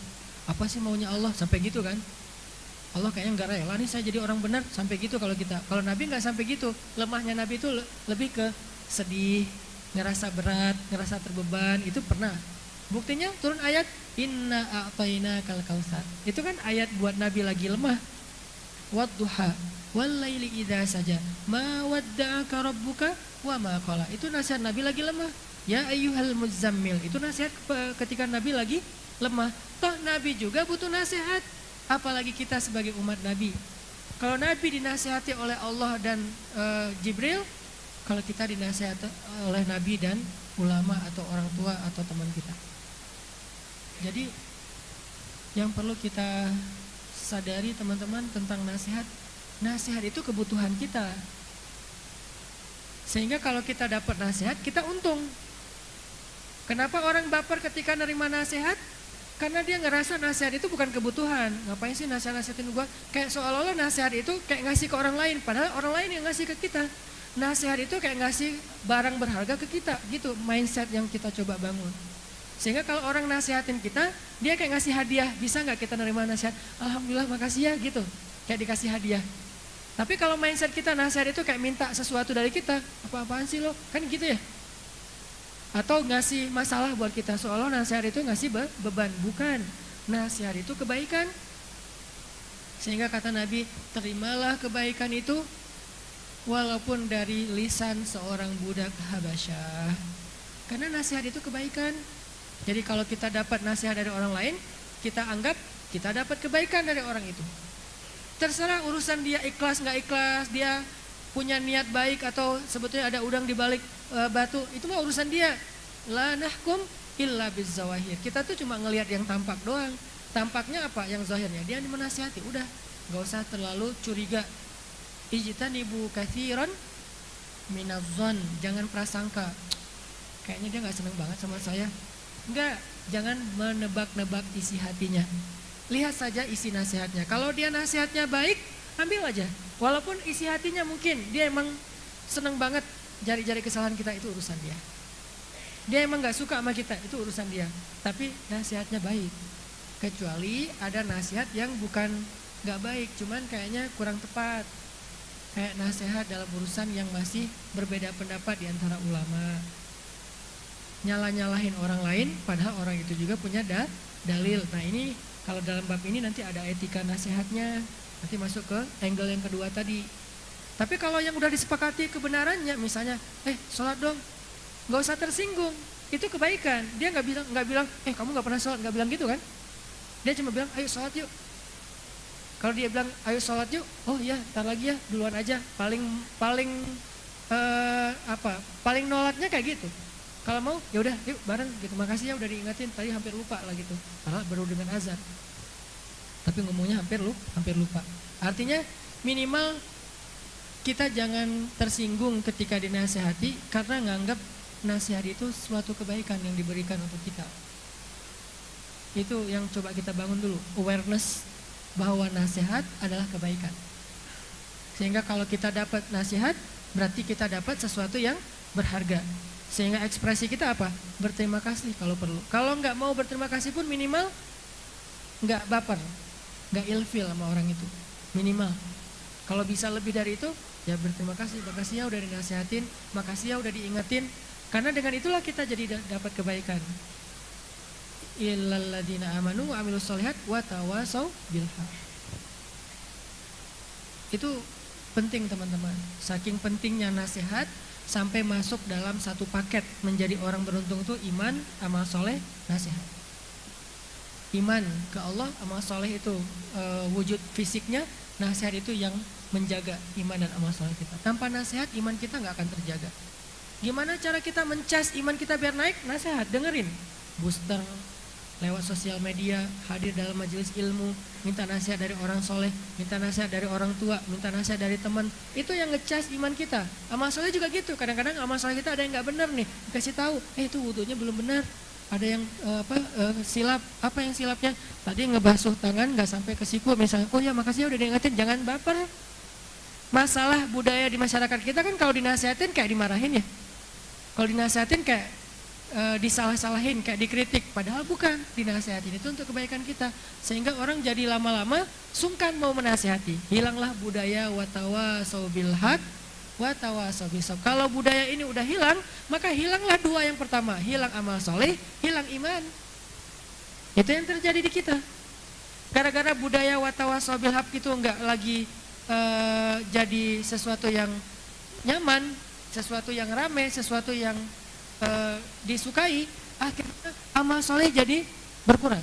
Apa sih maunya Allah? Sampai gitu kan? Allah kayaknya nggak rela nih saya jadi orang benar, sampai gitu kalau kita. Kalau Nabi nggak sampai gitu. Lemahnya Nabi itu lebih ke sedih, ngerasa berat, ngerasa terbeban. Itu pernah. Buktinya turun ayat Inna a'tainakal kautsar. Itu kan ayat buat Nabi lagi lemah. Wadduha walaili idza saja ma wadda'aka rabbuka wa ma qala. Itu nasihat Nabi lagi lemah. Ya ayyuhal muzammil. Itu nasihat ketika Nabi lagi lemah. Toh Nabi juga butuh nasihat. Apalagi kita sebagai umat Nabi. Kalau Nabi dinasihati oleh Allah dan Jibril, kalau kita dinasihati oleh Nabi dan ulama atau orang tua atau teman kita. Jadi yang perlu kita sadari teman-teman tentang nasihat. Nasihat itu kebutuhan kita. Sehingga kalau kita dapat nasihat, kita untung. Kenapa orang baper ketika nerima nasihat? Karena dia ngerasa nasihat itu bukan kebutuhan. Ngapain sih nasihatin gua? Kayak seolah-olah nasihat itu kayak ngasih ke orang lain, padahal orang lain yang ngasih ke kita. Nasihat itu kayak ngasih barang berharga ke kita, gitu mindset yang kita coba bangun. Sehingga kalau orang nasihatin kita, dia kayak ngasih hadiah. Bisa nggak kita nerima nasihat? Alhamdulillah makasih ya, gitu. Kayak dikasih hadiah. Tapi kalau mindset kita nasihat itu kayak minta sesuatu dari kita, apa-apaan sih lo? Kan gitu ya? Atau ngasih masalah buat kita, seolah nasihat itu ngasih beban. Bukan, nasihat itu kebaikan. Sehingga kata Nabi, terimalah kebaikan itu walaupun dari lisan seorang budak Habasyah. Karena nasihat itu kebaikan. Jadi kalau kita dapat nasihat dari orang lain, kita anggap kita dapat kebaikan dari orang itu. Terserah urusan dia ikhlas nggak ikhlas, dia punya niat baik atau sebetulnya ada udang di balik batu, itu mah urusan dia. La nahkum illa bizzawahir. Kita tuh cuma ngelihat yang tampak doang. Tampaknya apa? Yang zahirnya dia menasihati, udah, nggak usah terlalu curiga. Ijtanibu katsiran minazzan, jangan prasangka. Kayaknya dia nggak seneng banget sama saya. Enggak, jangan menebak-nebak isi hatinya. Lihat saja isi nasihatnya. Kalau dia nasihatnya baik, ambil aja. Walaupun isi hatinya mungkin dia emang seneng banget jari-jari kesalahan kita, itu urusan dia. Dia emang gak suka sama kita, itu urusan dia. Tapi nasihatnya baik. Kecuali ada nasihat yang bukan gak baik, cuman kayaknya kurang tepat. Kayak nasihat dalam urusan yang masih berbeda pendapat di antara ulama. Nyalah-nyalahin orang lain, padahal orang itu juga punya dalil. Nah ini kalau dalam bab ini nanti ada etika nasihatnya, nanti masuk ke angle yang kedua tadi. Tapi kalau yang udah disepakati kebenarannya, misalnya, sholat dong, nggak usah tersinggung, itu kebaikan. Dia nggak bilang, kamu nggak pernah sholat, nggak bilang gitu kan? Dia cuma bilang, ayo sholat yuk. Kalau dia bilang, ayo sholat yuk, oh iya, ntar lagi ya, duluan aja. Paling nolaknya kayak gitu. Kalau mau, ya udah, yuk bareng gitu. Makasih ya udah diingetin, tadi hampir lupa lah gitu. Padahal baru dengan azan. Tapi ngomongnya hampir lupa. Artinya minimal kita jangan tersinggung ketika dinasihati karena nganggap nasihat itu suatu kebaikan yang diberikan untuk kita. Itu yang coba kita bangun dulu, awareness bahwa nasihat adalah kebaikan. Sehingga kalau kita dapat nasihat, berarti kita dapat sesuatu yang berharga. Sehingga ekspresi kita apa? Berterima kasih kalau perlu. Kalau nggak mau berterima kasih pun minimal nggak baper, nggak ilfil sama orang itu. Minimal. Kalau bisa lebih dari itu, ya berterima kasih. Makasih ya udah dinasihatin, makasih ya udah diingetin. Karena dengan itulah kita jadi dapat kebaikan. Illal ladzina amanu wa amilus sholihat wa tawasau bil haq. Itu penting teman-teman. Saking pentingnya nasihat sampai masuk dalam satu paket. Menjadi orang beruntung itu iman, amal soleh, nasihat. Iman ke Allah, amal soleh itu wujud fisiknya, nasihat itu yang menjaga iman dan amal soleh kita. Tanpa nasihat iman kita gak akan terjaga. Gimana cara kita mencas iman kita biar naik? Nasihat, dengerin. Booster, lewat sosial media, hadir dalam majelis ilmu, minta nasihat dari orang soleh, minta nasihat dari orang tua, minta nasihat dari teman. Itu yang ngecas iman kita. Amal soleh juga gitu. Kadang-kadang amal soleh kita ada yang nggak benar nih, dikasih tahu, itu wudunya belum benar. Ada yang silap. Apa yang silapnya? Tadi ngebasuh tangan nggak sampai ke siku misalnya. Oh ya makasih ya udah diingetin, jangan baper. Masalah budaya di masyarakat kita kan kalau dinasihatin kayak dimarahin ya. Kalau dinasihatin kayak disalah-salahin, kayak dikritik, padahal bukan, dinasihatin itu untuk kebaikan kita, sehingga orang jadi lama-lama sungkan mau menasihati. Hilanglah budaya watawasau bil haq watawasau bis sabr. Kalau budaya ini udah hilang, maka hilanglah dua yang pertama, hilang amal soleh, hilang iman. Itu yang terjadi di kita. Gara-gara budaya watawasau bil haq itu enggak lagi jadi sesuatu yang nyaman, sesuatu yang rame, sesuatu yang disukai, akhirnya amal soleh jadi berkurang,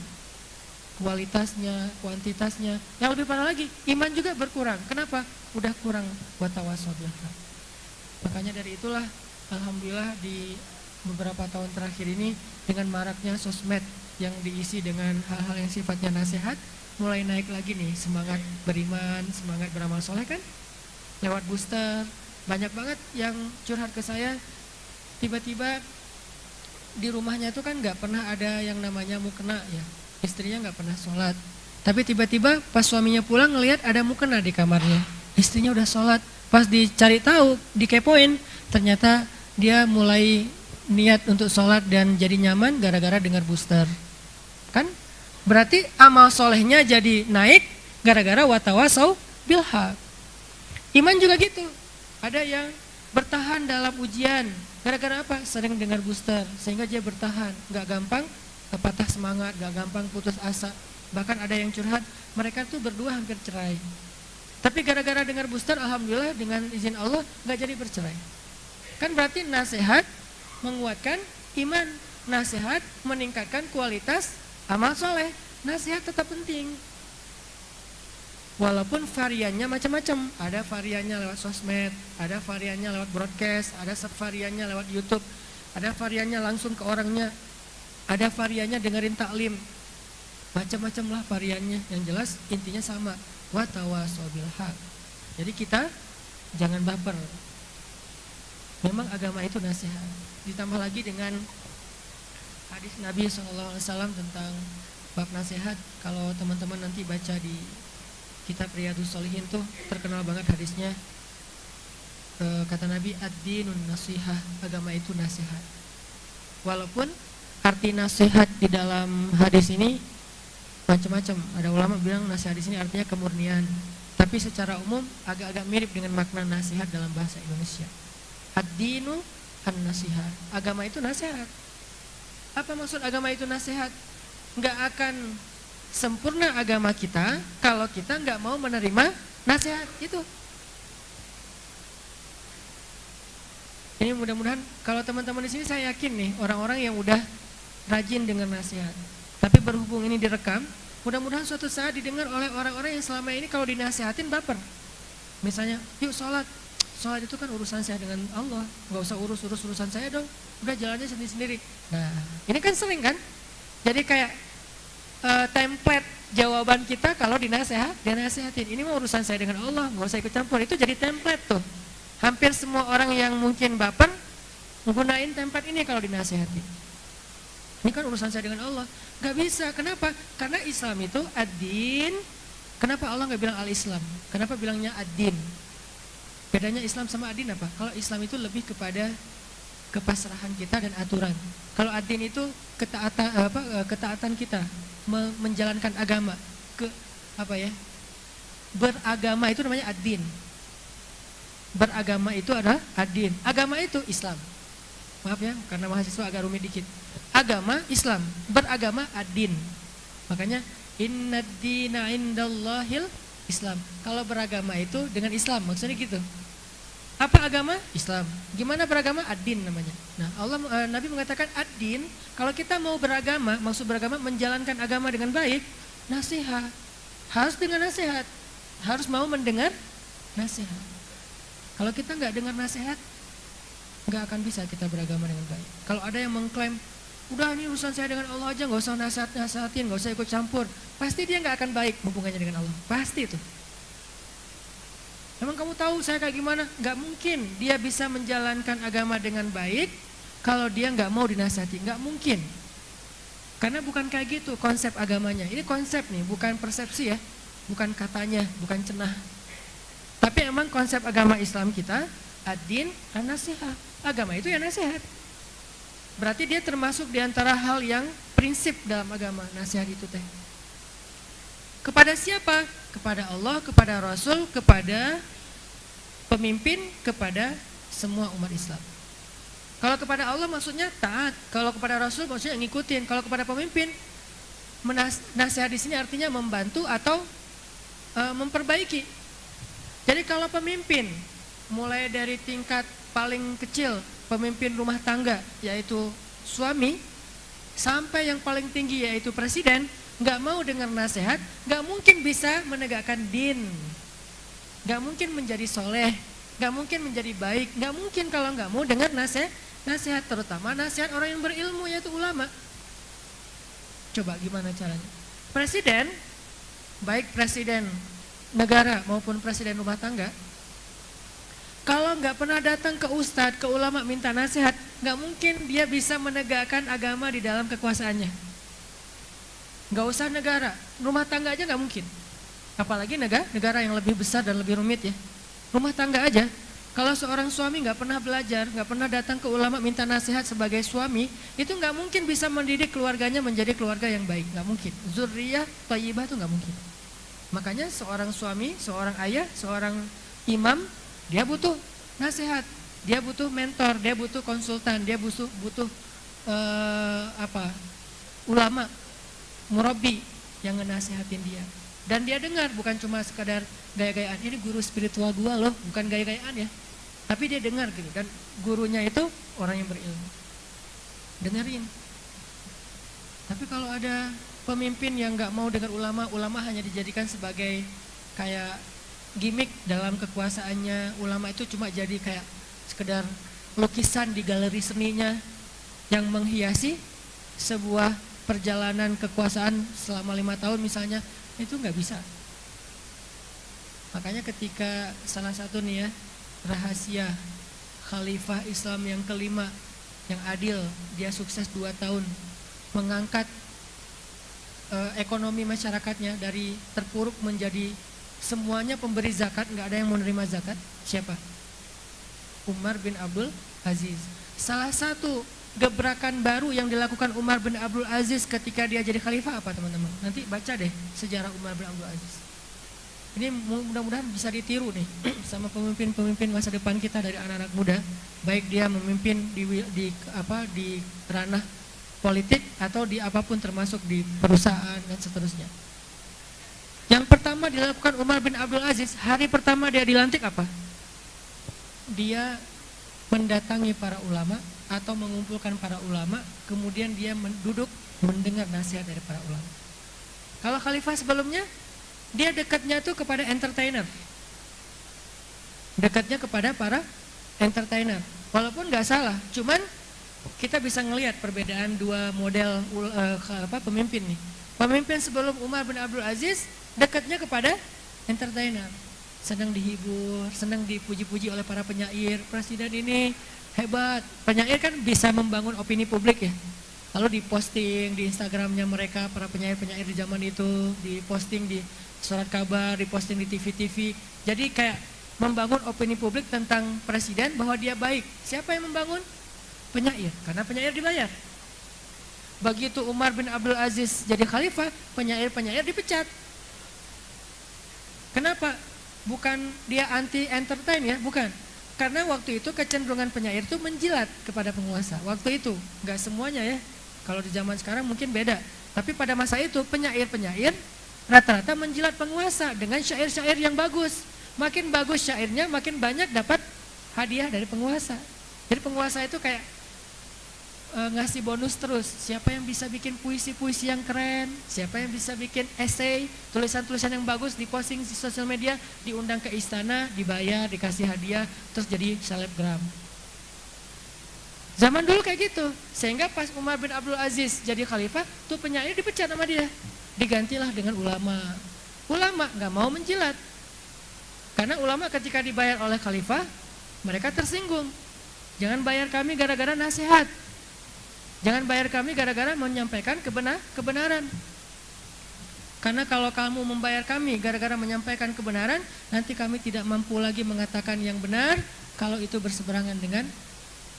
kualitasnya, kuantitasnya. Yang lebih parah lagi, iman juga berkurang. Kenapa? Udah kurang watawasau bil haq. Makanya dari itulah alhamdulillah di beberapa tahun terakhir ini dengan maraknya sosmed yang diisi dengan hal-hal yang sifatnya nasihat, mulai naik lagi nih semangat beriman, semangat beramal soleh kan. Lewat booster, banyak banget yang curhat ke saya. Tiba-tiba di rumahnya itu kan nggak pernah ada yang namanya mukena ya, istrinya nggak pernah sholat. Tapi tiba-tiba pas suaminya pulang ngelihat ada mukena di kamarnya, istrinya udah sholat. Pas dicari tahu, dikepoin, ternyata dia mulai niat untuk sholat dan jadi nyaman gara-gara dengar booster. Kan berarti amal solehnya jadi naik gara-gara watawasau bil haq. Iman juga gitu. Ada yang bertahan dalam ujian gara-gara apa? Sering dengar booster, sehingga dia bertahan, gak gampang patah semangat, gak gampang putus asa. Bahkan ada yang curhat, mereka tuh berdua hampir cerai, tapi gara-gara dengar booster, alhamdulillah dengan izin Allah gak jadi bercerai. Kan berarti nasihat menguatkan iman, nasihat meningkatkan kualitas amal soleh. Nasihat tetap penting, walaupun variannya macam-macam. Ada variannya lewat sosmed, ada variannya lewat broadcast, ada variannya lewat YouTube, ada variannya langsung ke orangnya, ada variannya dengerin taklim. Macam-macam lah variannya. Yang jelas intinya sama, watawasau bil haq. Jadi kita jangan baper. Memang agama itu nasihat. Ditambah lagi dengan hadis Nabi SAW tentang bab nasihat. Kalau teman-teman nanti baca di kitab Riyadhus Shalihin tuh terkenal banget hadisnya. Kata Nabi, ad-dinun nasihah, agama itu nasihat. Walaupun arti nasihat di dalam hadis ini macam-macam. Ada ulama bilang nasihat di sini artinya kemurnian. Tapi secara umum agak-agak mirip dengan makna nasihat dalam bahasa Indonesia. Ad-dinu an-nasihah, agama itu nasihat. Apa maksud agama itu nasihat? Enggak akan sempurna agama kita kalau kita nggak mau menerima nasihat itu. Ini mudah-mudahan kalau teman-teman di sini, saya yakin nih orang-orang yang udah rajin dengan nasihat. Tapi berhubung ini direkam, mudah-mudahan suatu saat didengar oleh orang-orang yang selama ini kalau dinasihatin baper. Misalnya, yuk sholat. Sholat itu kan urusan saya dengan Allah, nggak usah urus urusan saya dong. Udah jalannya sendiri-sendiri. Nah, ini kan sering kan? Jadi kayak template jawaban kita kalau dinasihatin. Ini mah urusan saya dengan Allah, nggak usah ikut campur. Itu jadi template tuh. Hampir semua orang yang mungkin baper menggunakan template ini kalau dinasihatin. Ini kan urusan saya dengan Allah. Nggak bisa. Kenapa? Karena Islam itu ad-din. Kenapa Allah nggak bilang al-Islam? Kenapa bilangnya ad-din? Bedanya Islam sama ad-din apa? Kalau Islam itu lebih kepada kepasrahan kita dan aturan. Kalau ad-din itu ketaatan kita menjalankan agama, beragama itu namanya ad-din. Beragama itu adalah ad-din. Agama itu Islam. Maaf ya, karena mahasiswa agak rumit dikit. Agama Islam, beragama ad-din. Makanya innad-dina indallahil Islam. Kalau beragama itu dengan Islam, maksudnya gitu. Apa agama? Islam. Gimana beragama? Ad-din namanya. Nah, Nabi mengatakan ad-din, kalau kita mau beragama, maksud beragama menjalankan agama dengan baik, nasihat. Harus dengan nasihat. Harus mau mendengar nasihat. Kalau kita nggak dengar nasihat, nggak akan bisa kita beragama dengan baik. Kalau ada yang mengklaim, udah ini urusan saya dengan Allah aja, nggak usah nasihatin, nggak usah ikut campur. Pasti dia nggak akan baik hubungannya dengan Allah, pasti itu. Emang kamu tahu saya kayak gimana? Nggak mungkin dia bisa menjalankan agama dengan baik kalau dia nggak mau dinasihati, nggak mungkin. Karena bukan kayak gitu konsep agamanya. Ini konsep nih, bukan persepsi ya, bukan katanya, bukan cenah. Tapi emang konsep agama Islam kita, ad-din an-nasihat. Agama itu ya nasihat. Berarti dia termasuk di antara hal yang prinsip dalam agama, nasihat itu teh. Kepada siapa? Kepada Allah, kepada Rasul, kepada pemimpin, kepada semua umat Islam. Kalau kepada Allah maksudnya taat, kalau kepada Rasul maksudnya ngikutin, kalau kepada pemimpin nasihat di sini artinya membantu atau memperbaiki. Jadi kalau pemimpin mulai dari tingkat paling kecil, pemimpin rumah tangga yaitu suami, sampai yang paling tinggi yaitu presiden, nggak mau dengar nasihat, nggak mungkin bisa menegakkan din, nggak mungkin menjadi soleh, nggak mungkin menjadi baik, nggak mungkin kalau nggak mau dengar nasihat, terutama nasihat orang yang berilmu yaitu ulama. Coba gimana caranya? Presiden, baik presiden negara maupun presiden rumah tangga, kalau nggak pernah datang ke ustadz, ke ulama minta nasihat, nggak mungkin dia bisa menegakkan agama di dalam kekuasaannya. Nggak usah negara, rumah tangga aja nggak mungkin. Apalagi negara yang lebih besar dan lebih rumit ya. Rumah tangga aja, kalau seorang suami nggak pernah belajar, nggak pernah datang ke ulama minta nasihat sebagai suami, itu nggak mungkin bisa mendidik keluarganya menjadi keluarga yang baik, nggak mungkin. Zurriyah thayyibah itu nggak mungkin. Makanya seorang suami, seorang ayah, seorang imam, dia butuh nasihat, dia butuh mentor, dia butuh konsultan, dia butuh ulama, murabi yang ngenasihatin dia. Dan dia dengar, bukan cuma sekadar gaya-gayaan, ini guru spiritual gua loh, bukan gaya-gayaan ya. Tapi dia dengar gitu, dan gurunya itu orang yang berilmu. Dengerin. Tapi kalau ada pemimpin yang nggak mau dengar ulama, ulama hanya dijadikan sebagai kayak gimmick dalam kekuasaannya. Ulama itu cuma jadi kayak sekedar lukisan di galeri seninya yang menghiasi sebuah perjalanan kekuasaan selama 5 tahun misalnya, itu nggak bisa. Makanya ketika salah satu nih ya, rahasia khalifah Islam yang kelima yang adil, dia sukses 2 tahun mengangkat ekonomi masyarakatnya dari terpuruk menjadi semuanya pemberi zakat, nggak ada yang menerima zakat. Siapa? Umar bin Abdul Aziz. Salah satu gebrakan baru yang dilakukan Umar bin Abdul Aziz ketika dia jadi khalifah apa teman-teman? Nanti baca deh sejarah Umar bin Abdul Aziz. Ini mudah-mudahan bisa ditiru nih sama pemimpin-pemimpin masa depan kita dari anak-anak muda, baik dia memimpin di ranah politik atau di apapun termasuk di perusahaan dan seterusnya. Yang pertama dilakukan Umar bin Abdul Aziz, hari pertama dia dilantik apa? Dia mendatangi para ulama atau mengumpulkan para ulama, kemudian dia duduk mendengar nasihat dari para ulama. Kalau khalifah sebelumnya, dia dekatnya tuh kepada entertainer. Dekatnya kepada para entertainer. Walaupun nggak salah, cuman kita bisa ngelihat perbedaan dua model pemimpin nih. Pemimpin sebelum Umar bin Abdul Aziz dekatnya kepada entertainer, senang dihibur, senang dipuji-puji oleh para penyair. Presiden ini hebat. Penyair kan bisa membangun opini publik ya. Lalu diposting di Instagramnya mereka, para penyair-penyair di zaman itu, diposting di surat kabar, diposting di TV-TV. Jadi kayak membangun opini publik tentang presiden bahwa dia baik. Siapa yang membangun? Penyair, karena penyair dibayar. Begitu Umar bin Abdul Aziz jadi khalifah, penyair-penyair dipecat. Kenapa? Bukan dia anti entertain ya, bukan. Karena waktu itu kecenderungan penyair itu menjilat kepada penguasa. Waktu itu, nggak semuanya ya. Kalau di zaman sekarang mungkin beda. Tapi pada masa itu penyair-penyair rata-rata menjilat penguasa dengan syair-syair yang bagus. Makin bagus syairnya, makin banyak dapat hadiah dari penguasa. Jadi penguasa itu kayak ngasih bonus terus. Siapa yang bisa bikin puisi-puisi yang keren, siapa yang bisa bikin esai, tulisan-tulisan yang bagus, diposting di sosial media, diundang ke istana, dibayar, dikasih hadiah, terus jadi selebgram. Zaman dulu kayak gitu. Sehingga pas Umar bin Abdul Aziz jadi khalifah, tuh penyair dipecat sama dia. Digantilah dengan ulama. Ulama nggak mau menjilat. Karena ulama ketika dibayar oleh khalifah, mereka tersinggung. Jangan bayar kami gara-gara nasihat. Jangan bayar kami gara-gara menyampaikan kebenaran. Karena kalau kamu membayar kami gara-gara menyampaikan kebenaran, nanti kami tidak mampu lagi mengatakan yang benar kalau itu berseberangan dengan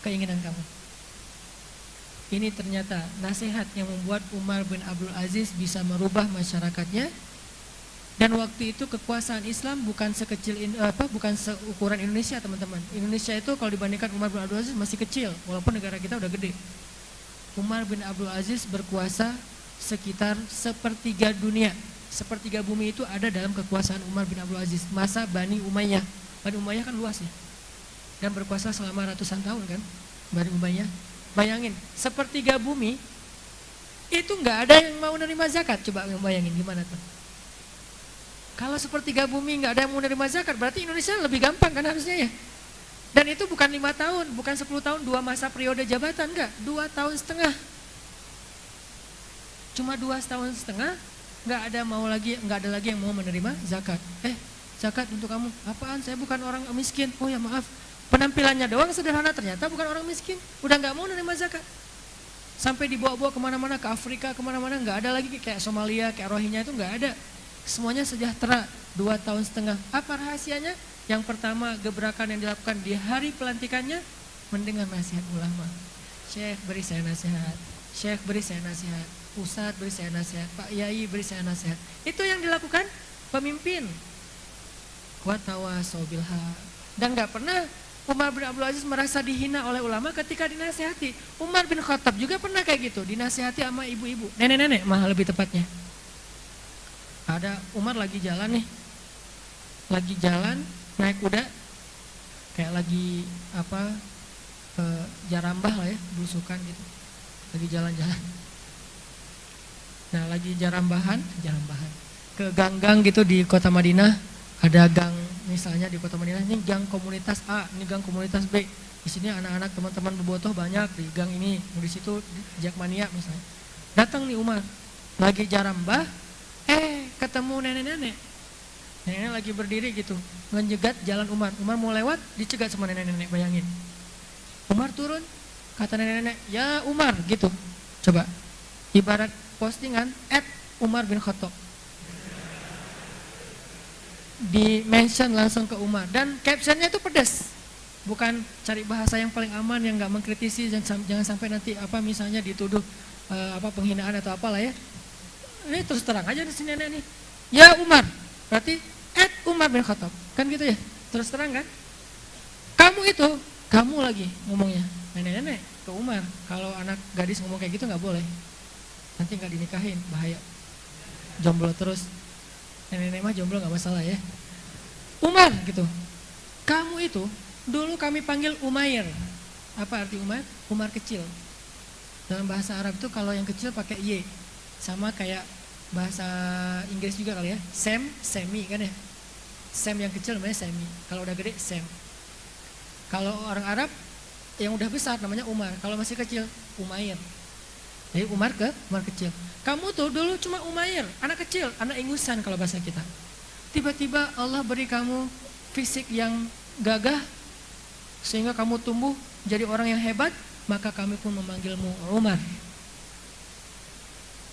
keinginan kamu. Ini ternyata nasihat yang membuat Umar bin Abdul Aziz bisa merubah masyarakatnya. Dan waktu itu kekuasaan Islam bukan bukan seukuran Indonesia, teman-teman. Indonesia itu kalau dibandingkan Umar bin Abdul Aziz masih kecil, walaupun negara kita udah gede. Umar bin Abdul Aziz berkuasa sekitar sepertiga dunia. Sepertiga bumi itu ada dalam kekuasaan Umar bin Abdul Aziz. Masa Bani Umayyah. Bani Umayyah kan luas ya. Dan berkuasa selama ratusan tahun kan. Bani Umayyah. Bayangin, sepertiga bumi itu nggak ada yang mau nerima zakat. Coba bayangin gimana tuh. Kalau sepertiga bumi nggak ada yang mau nerima zakat, berarti Indonesia lebih gampang kan harusnya ya. Dan itu bukan 5 tahun, bukan 10 tahun, 2 masa periode jabatan, enggak, 2 tahun setengah. Cuma 2 tahun setengah, nggak ada lagi yang mau menerima zakat. Zakat untuk kamu, apaan? Saya bukan orang miskin. Oh ya maaf, penampilannya doang sederhana, ternyata bukan orang miskin. Udah nggak mau menerima zakat. Sampai dibawa-bawa kemana-mana, ke Afrika, kemana-mana, nggak ada lagi kayak Somalia, kayak Rohingya itu nggak ada. Semuanya sejahtera, 2 tahun setengah. Apa rahasianya? Yang pertama, gebrakan yang dilakukan di hari pelantikannya, mendengar nasihat ulama. Syekh beri saya nasihat, Syekh beri saya nasihat, Ustadz beri saya nasihat, Pak Yai beri saya nasihat. Itu yang dilakukan pemimpin. Wa tawasau bil haq. Dan gak pernah Umar bin Abdul Aziz merasa dihina oleh ulama ketika dinasihati. Umar bin Khattab juga pernah kayak gitu, dinasihati sama ibu-ibu, nenek-nenek malah lebih tepatnya. Ada Umar lagi jalan nih, lagi jalan naik kuda, kayak lagi jarambah lah ya, belusukan gitu, lagi jalan-jalan. Nah lagi jarambahan ke gang-gang gitu di kota Madinah. Ada gang misalnya di kota Madinah, ini gang komunitas A, ini gang komunitas B. Di sini anak-anak teman-teman bobotoh banyak di gang ini, di situ Jakmania misalnya. Datang nih Umar, lagi jarambah, ketemu nenek-nenek. Nenek lagi berdiri gitu, ngejegat jalan Umar. Umar mau lewat, dicegat sama nenek-nenek, bayangin. Umar turun, kata nenek-nenek, ya Umar gitu. Coba, ibarat postingan @Umar bin Khattab. Di mention langsung ke Umar. Dan captionnya itu pedas. Bukan cari bahasa yang paling aman, yang gak mengkritisi, jangan sampai nanti misalnya dituduh penghinaan atau apalah ya. Ini terus terang aja di sini nenek nih. Ya Umar, berarti Umar bin Khattab. Kan gitu ya, terus terang kan. Kamu lagi ngomongnya, nenek-nenek ke Umar. Kalau anak gadis ngomong kayak gitu gak boleh. Nanti gak dinikahin, bahaya. Jomblo terus. Nenek-nenek mah jomblo gak masalah ya. Umar gitu, kamu itu dulu kami panggil Umair. Apa arti Umar? Umar kecil. Dalam bahasa Arab itu kalau yang kecil pakai Y. Sama kayak bahasa Inggris juga kali ya. Semi kan ya. Sam yang kecil namanya Semi. Kalau udah gede Sam. Kalau orang Arab yang udah besar namanya Umar. Kalau masih kecil Umair. Jadi Umar kecil. Kamu tuh dulu cuma Umair, anak kecil, anak ingusan kalau bahasa kita. Tiba-tiba Allah beri kamu fisik yang gagah sehingga kamu tumbuh jadi orang yang hebat, maka kami pun memanggilmu Umar.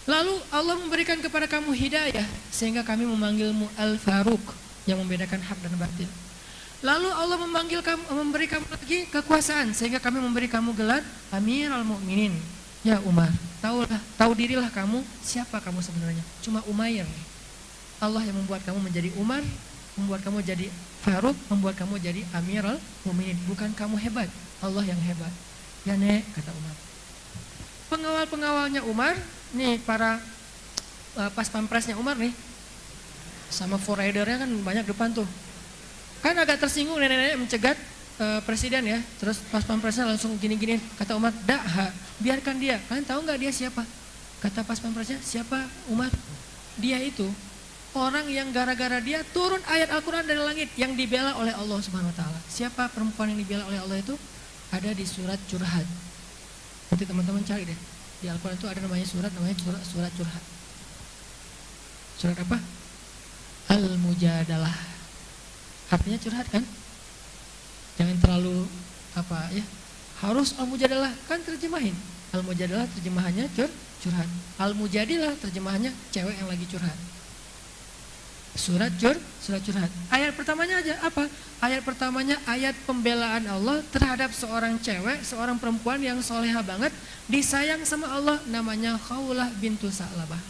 Lalu Allah memberikan kepada kamu hidayah sehingga kami memanggilmu Al-Faruq, yang membedakan hak dan batil. Lalu Allah memberi kamu lagi kekuasaan sehingga kami memberi kamu gelar Amirul Mukminin. Ya Umar, tahu dirilah kamu siapa kamu sebenarnya. Cuma Umair. Allah yang membuat kamu menjadi Umar, membuat kamu jadi Faruq, membuat kamu jadi Amirul Mukminin. Bukan kamu hebat, Allah yang hebat. Ya Nek, kata Umar. Pengawal-pengawalnya Umar, nih para pas pampresnya Umar nih, sama forridernya kan banyak depan tuh. Kan agak tersinggung nenek-nenek mencegat presiden ya, terus pas pampresnya langsung gini-gini, kata Umar, biarkan dia. Kalian tahu nggak dia siapa? Kata pas pampresnya, siapa Umar? Dia itu orang yang gara-gara dia turun ayat Al-Quran dari langit yang dibela oleh Allah Subhanahu Wa Taala. Siapa perempuan yang dibela oleh Allah itu? Ada di surat Curhat. Nanti teman-teman cari deh. Di Al-Quran itu ada namanya surat curhat. Surat apa? Al-Mujadalah. Artinya curhat kan? Jangan terlalu apa ya? Harus Al-Mujadalah kan terjemahin. Al-Mujadalah terjemahannya curhat. Al-Mujadilah terjemahannya cewek yang lagi curhat. Surat curhat. Ayat pertamanya aja apa? Ayat pertamanya ayat pembelaan Allah terhadap seorang cewek, seorang perempuan yang soleha banget, disayang sama Allah, namanya Khawlah bintu Sa'labah.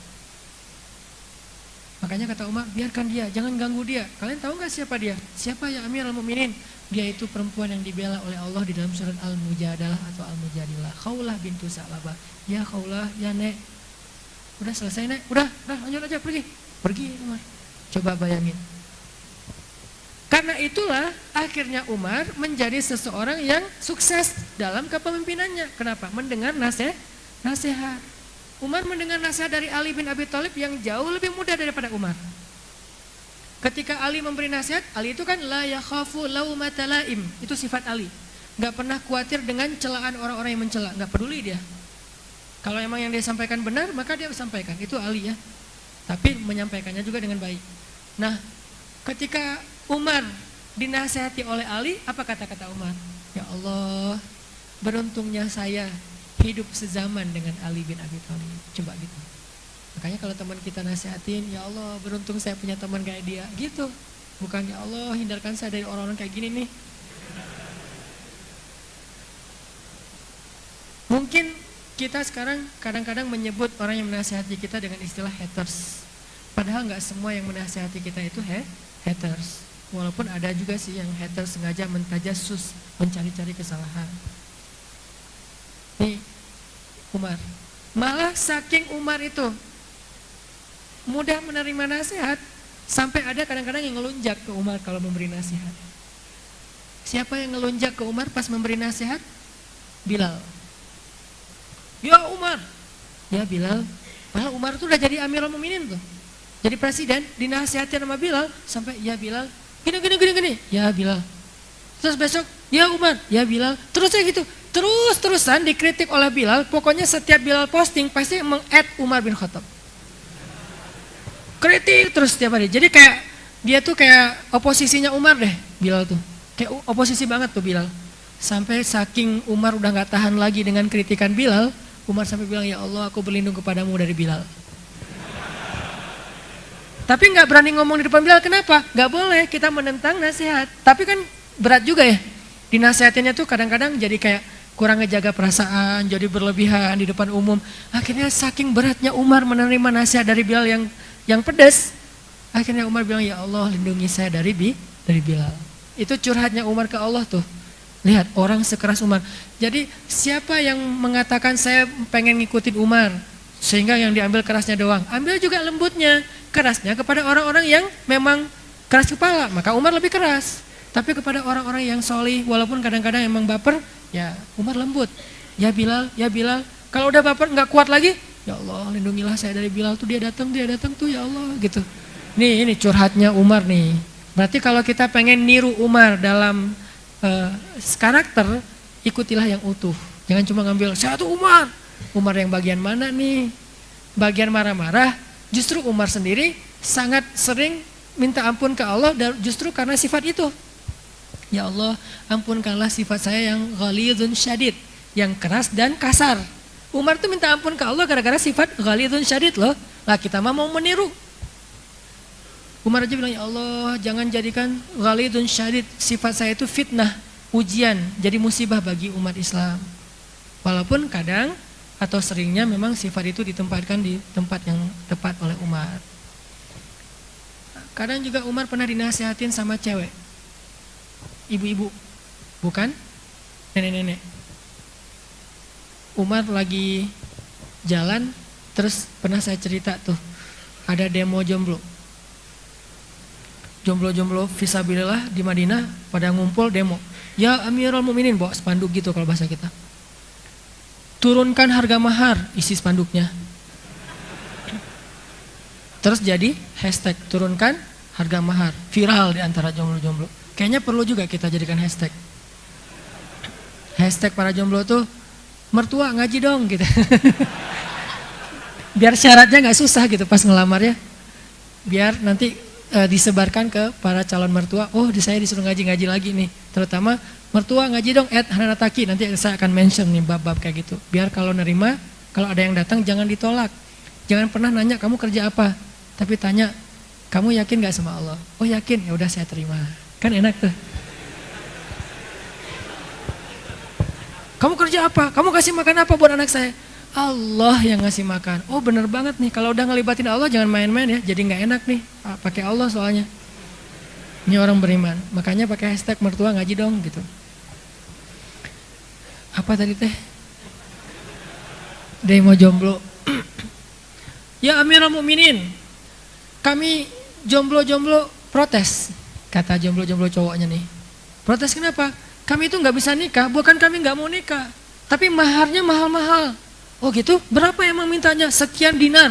Makanya kata Umar, biarkan dia, jangan ganggu dia. Kalian tahu nggak siapa dia? Siapa ya Amirul Mukminin? Dia itu perempuan yang dibela oleh Allah di dalam surat Al-Mujadalah atau Al-Mujadilah. Khawlah bintu Sa'labah. Ya Khawlah, ya Nek. Udah selesai Nek, udah lanjut aja pergi Umar. Coba bayangin. Karena itulah akhirnya Umar menjadi seseorang yang sukses dalam kepemimpinannya. Kenapa? Mendengar nasihat. Umar mendengar nasihat dari Ali bin Abi Thalib yang jauh lebih muda daripada Umar. Ketika Ali memberi nasihat, Ali itu kan la yakhafu laumata laim. Itu sifat Ali. Gak pernah khawatir dengan celaan orang-orang yang mencela. Gak peduli dia. Kalau emang yang dia sampaikan benar, maka dia sampaikan. Itu Ali ya. Tapi menyampaikannya juga dengan baik. Nah, ketika Umar dinasihati oleh Ali, apa kata-kata Umar? Ya Allah, beruntungnya saya hidup sezaman dengan Ali bin Abi Thalib. Coba gitu. Makanya kalau teman kita nasihatin, ya Allah, beruntung saya punya teman kayak dia. Gitu. Bukan ya Allah, hindarkan saya dari orang-orang kayak gini nih. Mungkin kita sekarang kadang-kadang menyebut orang yang menasihati kita dengan istilah haters. Padahal nggak semua yang menasihati kita itu haters. Walaupun ada juga sih yang haters sengaja mentajassus, mencari-cari kesalahan. Nih, Umar. Malah saking Umar itu mudah menerima nasihat, sampai ada kadang-kadang yang ngelunjak ke Umar kalau memberi nasihat. Siapa yang ngelunjak ke Umar pas memberi nasihat? Bilal. Ya Umar. Ya Bilal. Padahal Umar itu udah jadi Amirul Mukminin tuh. Jadi presiden, dinasihatin sama Bilal sampai ya Bilal, gini. Ya Bilal. Terus besok, ya Umar, ya Bilal. Terus kayak gitu. Terus-terusan dikritik oleh Bilal. Pokoknya setiap Bilal posting pasti meng-add Umar bin Khattab. Kritik terus setiap hari. Jadi kayak dia tuh kayak oposisinya Umar deh, Bilal tuh. Kayak oposisi banget tuh Bilal. Sampai saking Umar udah gak tahan lagi dengan kritikan Bilal, Umar sampai bilang, ya Allah, aku berlindung kepadamu dari Bilal. Tapi gak berani ngomong di depan Bilal, kenapa? Gak boleh, kita menentang nasihat. Tapi kan berat juga ya. Dinasihatinnya tuh kadang-kadang jadi kayak kurang ngejaga perasaan, jadi berlebihan di depan umum. Akhirnya saking beratnya Umar menerima nasihat dari Bilal yang pedas. Akhirnya Umar bilang, ya Allah, lindungi saya dari Bilal. Itu curhatnya Umar ke Allah tuh. Lihat, orang sekeras Umar. Jadi siapa yang mengatakan saya pengen ngikutin Umar, sehingga yang diambil kerasnya doang. Ambil juga lembutnya, kerasnya kepada orang-orang yang memang keras kepala. Maka Umar lebih keras. Tapi kepada orang-orang yang solih, walaupun kadang-kadang emang baper, ya Umar lembut. Ya Bilal. Kalau udah baper nggak kuat lagi, ya Allah lindungilah saya dari Bilal tuh, dia datang tuh ya Allah gitu. Ini curhatnya Umar nih. Berarti kalau kita pengen niru Umar dalam karakter, ikutilah yang utuh. Jangan cuma ngambil saya tuh Umar. Umar yang bagian mana nih? Bagian marah-marah. Justru Umar sendiri sangat sering minta ampun ke Allah justru karena sifat itu. Ya Allah, ampunkanlah sifat saya yang ghalidun syadid, yang keras dan kasar. Umar tuh minta ampun ke Allah gara-gara sifat ghalidun syadid loh. Lah kita mah mau meniru. Umar aja bilang, ya Allah, jangan jadikan ghalidun syadid, sifat saya itu fitnah, ujian, jadi musibah bagi umat Islam. Walaupun kadang atau seringnya memang sifat itu ditempatkan di tempat yang tepat oleh Umar. Kadang juga Umar pernah dinasihatin sama cewek, ibu-ibu, bukan nenek-nenek. Umar lagi jalan, terus pernah saya cerita tuh, ada demo jomblo. Jomblo-jomblo fisabilillah di Madinah pada ngumpul demo. Ya Amirul Mukminin, bawa spanduk gitu kalau bahasa kita. Turunkan harga mahar, isi spanduknya. Terus jadi hashtag turunkan harga mahar, viral di antara jomblo-jomblo. Kayaknya perlu juga kita jadikan hashtag. Hashtag para jomblo tuh mertua ngaji dong gitu. Biar syaratnya nggak susah gitu pas ngelamar ya. Biar nanti disebarkan ke para calon mertua, oh saya disuruh ngaji-ngaji lagi nih. Terutama mertua ngaji dong @hananataki, nanti saya akan mention nih bab-bab kayak gitu. Biar kalau nerima, kalau ada yang datang jangan ditolak. Jangan pernah nanya kamu kerja apa, tapi tanya kamu yakin gak sama Allah? Oh yakin, ya udah saya terima. Kan enak tuh. Kamu kerja apa? Kamu kasih makan apa buat anak saya? Allah yang ngasih makan. Oh bener banget nih, kalau udah ngelibatin Allah jangan main-main ya. Jadi gak enak nih, pakai Allah soalnya. Ini orang beriman, makanya pakai hashtag mertua ngaji dong gitu. Apa tadi teh? Demo jomblo. Ya Amirul Mukminin, kami jomblo-jomblo protes. Kata jomblo-jomblo cowoknya nih. Protes kenapa? Kami itu gak bisa nikah, bukan kami gak mau nikah, tapi maharnya mahal-mahal. Oh gitu, berapa emang mintanya? Sekian dinar.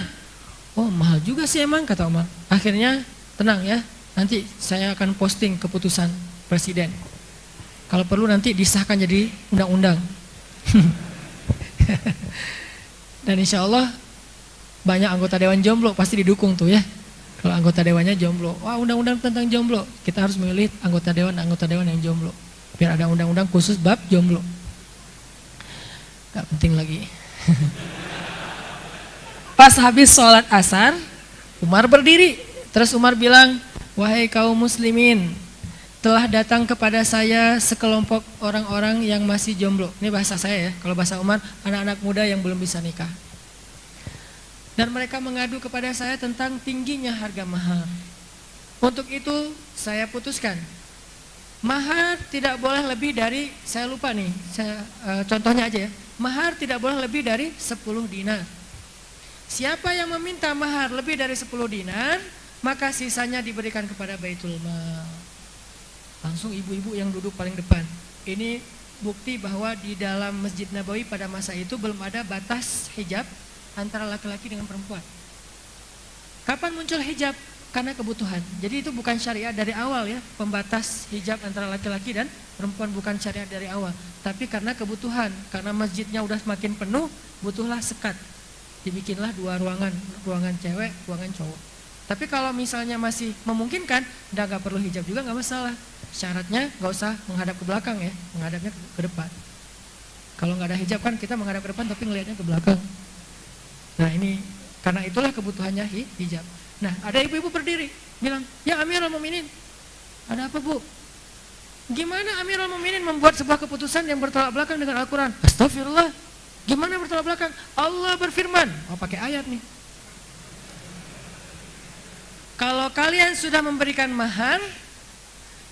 Oh mahal juga sih emang, kata Umar. Akhirnya tenang ya, nanti saya akan posting keputusan presiden. Kalau perlu nanti disahkan jadi undang-undang. Dan insya Allah banyak anggota dewan jomblo pasti didukung tuh ya. Kalau anggota dewannya jomblo, wah undang-undang tentang jomblo. Kita harus memilih anggota dewan yang jomblo. Biar ada undang-undang khusus bab jomblo. Gak penting lagi. Pas habis sholat asar, Umar berdiri. Terus Umar bilang, wahai kaum muslimin, telah datang kepada saya sekelompok orang-orang yang masih jomblo. Ini bahasa saya ya, kalau bahasa Umar, anak-anak muda yang belum bisa nikah. Dan mereka mengadu kepada saya tentang tingginya harga mahar. Untuk itu saya putuskan, mahar tidak boleh lebih dari, saya lupa nih, contohnya aja ya. Mahar tidak boleh lebih dari 10 dinar. Siapa yang meminta mahar lebih dari 10 dinar, maka sisanya diberikan kepada Baitul Mal. Langsung ibu-ibu yang duduk paling depan. Ini bukti bahwa di dalam Masjid Nabawi pada masa itu belum ada batas hijab antara laki-laki dengan perempuan. Kapan muncul hijab? Karena kebutuhan. Jadi itu bukan syariat dari awal ya, pembatas hijab antara laki-laki dan perempuan bukan syariat dari awal. Tapi karena kebutuhan, karena masjidnya udah semakin penuh, butuhlah sekat. Dibikinlah 2 ruangan, ruangan cewek, ruangan cowok. Tapi kalau misalnya masih memungkinkan, udah gak perlu hijab juga gak masalah. Syaratnya gak usah menghadap ke belakang ya, menghadapnya ke depan. Kalau gak ada hijab kan kita menghadap ke depan tapi ngelihatnya ke belakang. Nah ini, karena itulah kebutuhannya hijab. Nah ada ibu-ibu berdiri, bilang, ya Amirul Mukminin, ada apa bu? Gimana Amirul Mukminin membuat sebuah keputusan yang bertolak belakang dengan Al-Quran? Astagfirullah, gimana bertolak belakang? Allah berfirman, oh pakai ayat nih. Kalau kalian sudah memberikan mahar,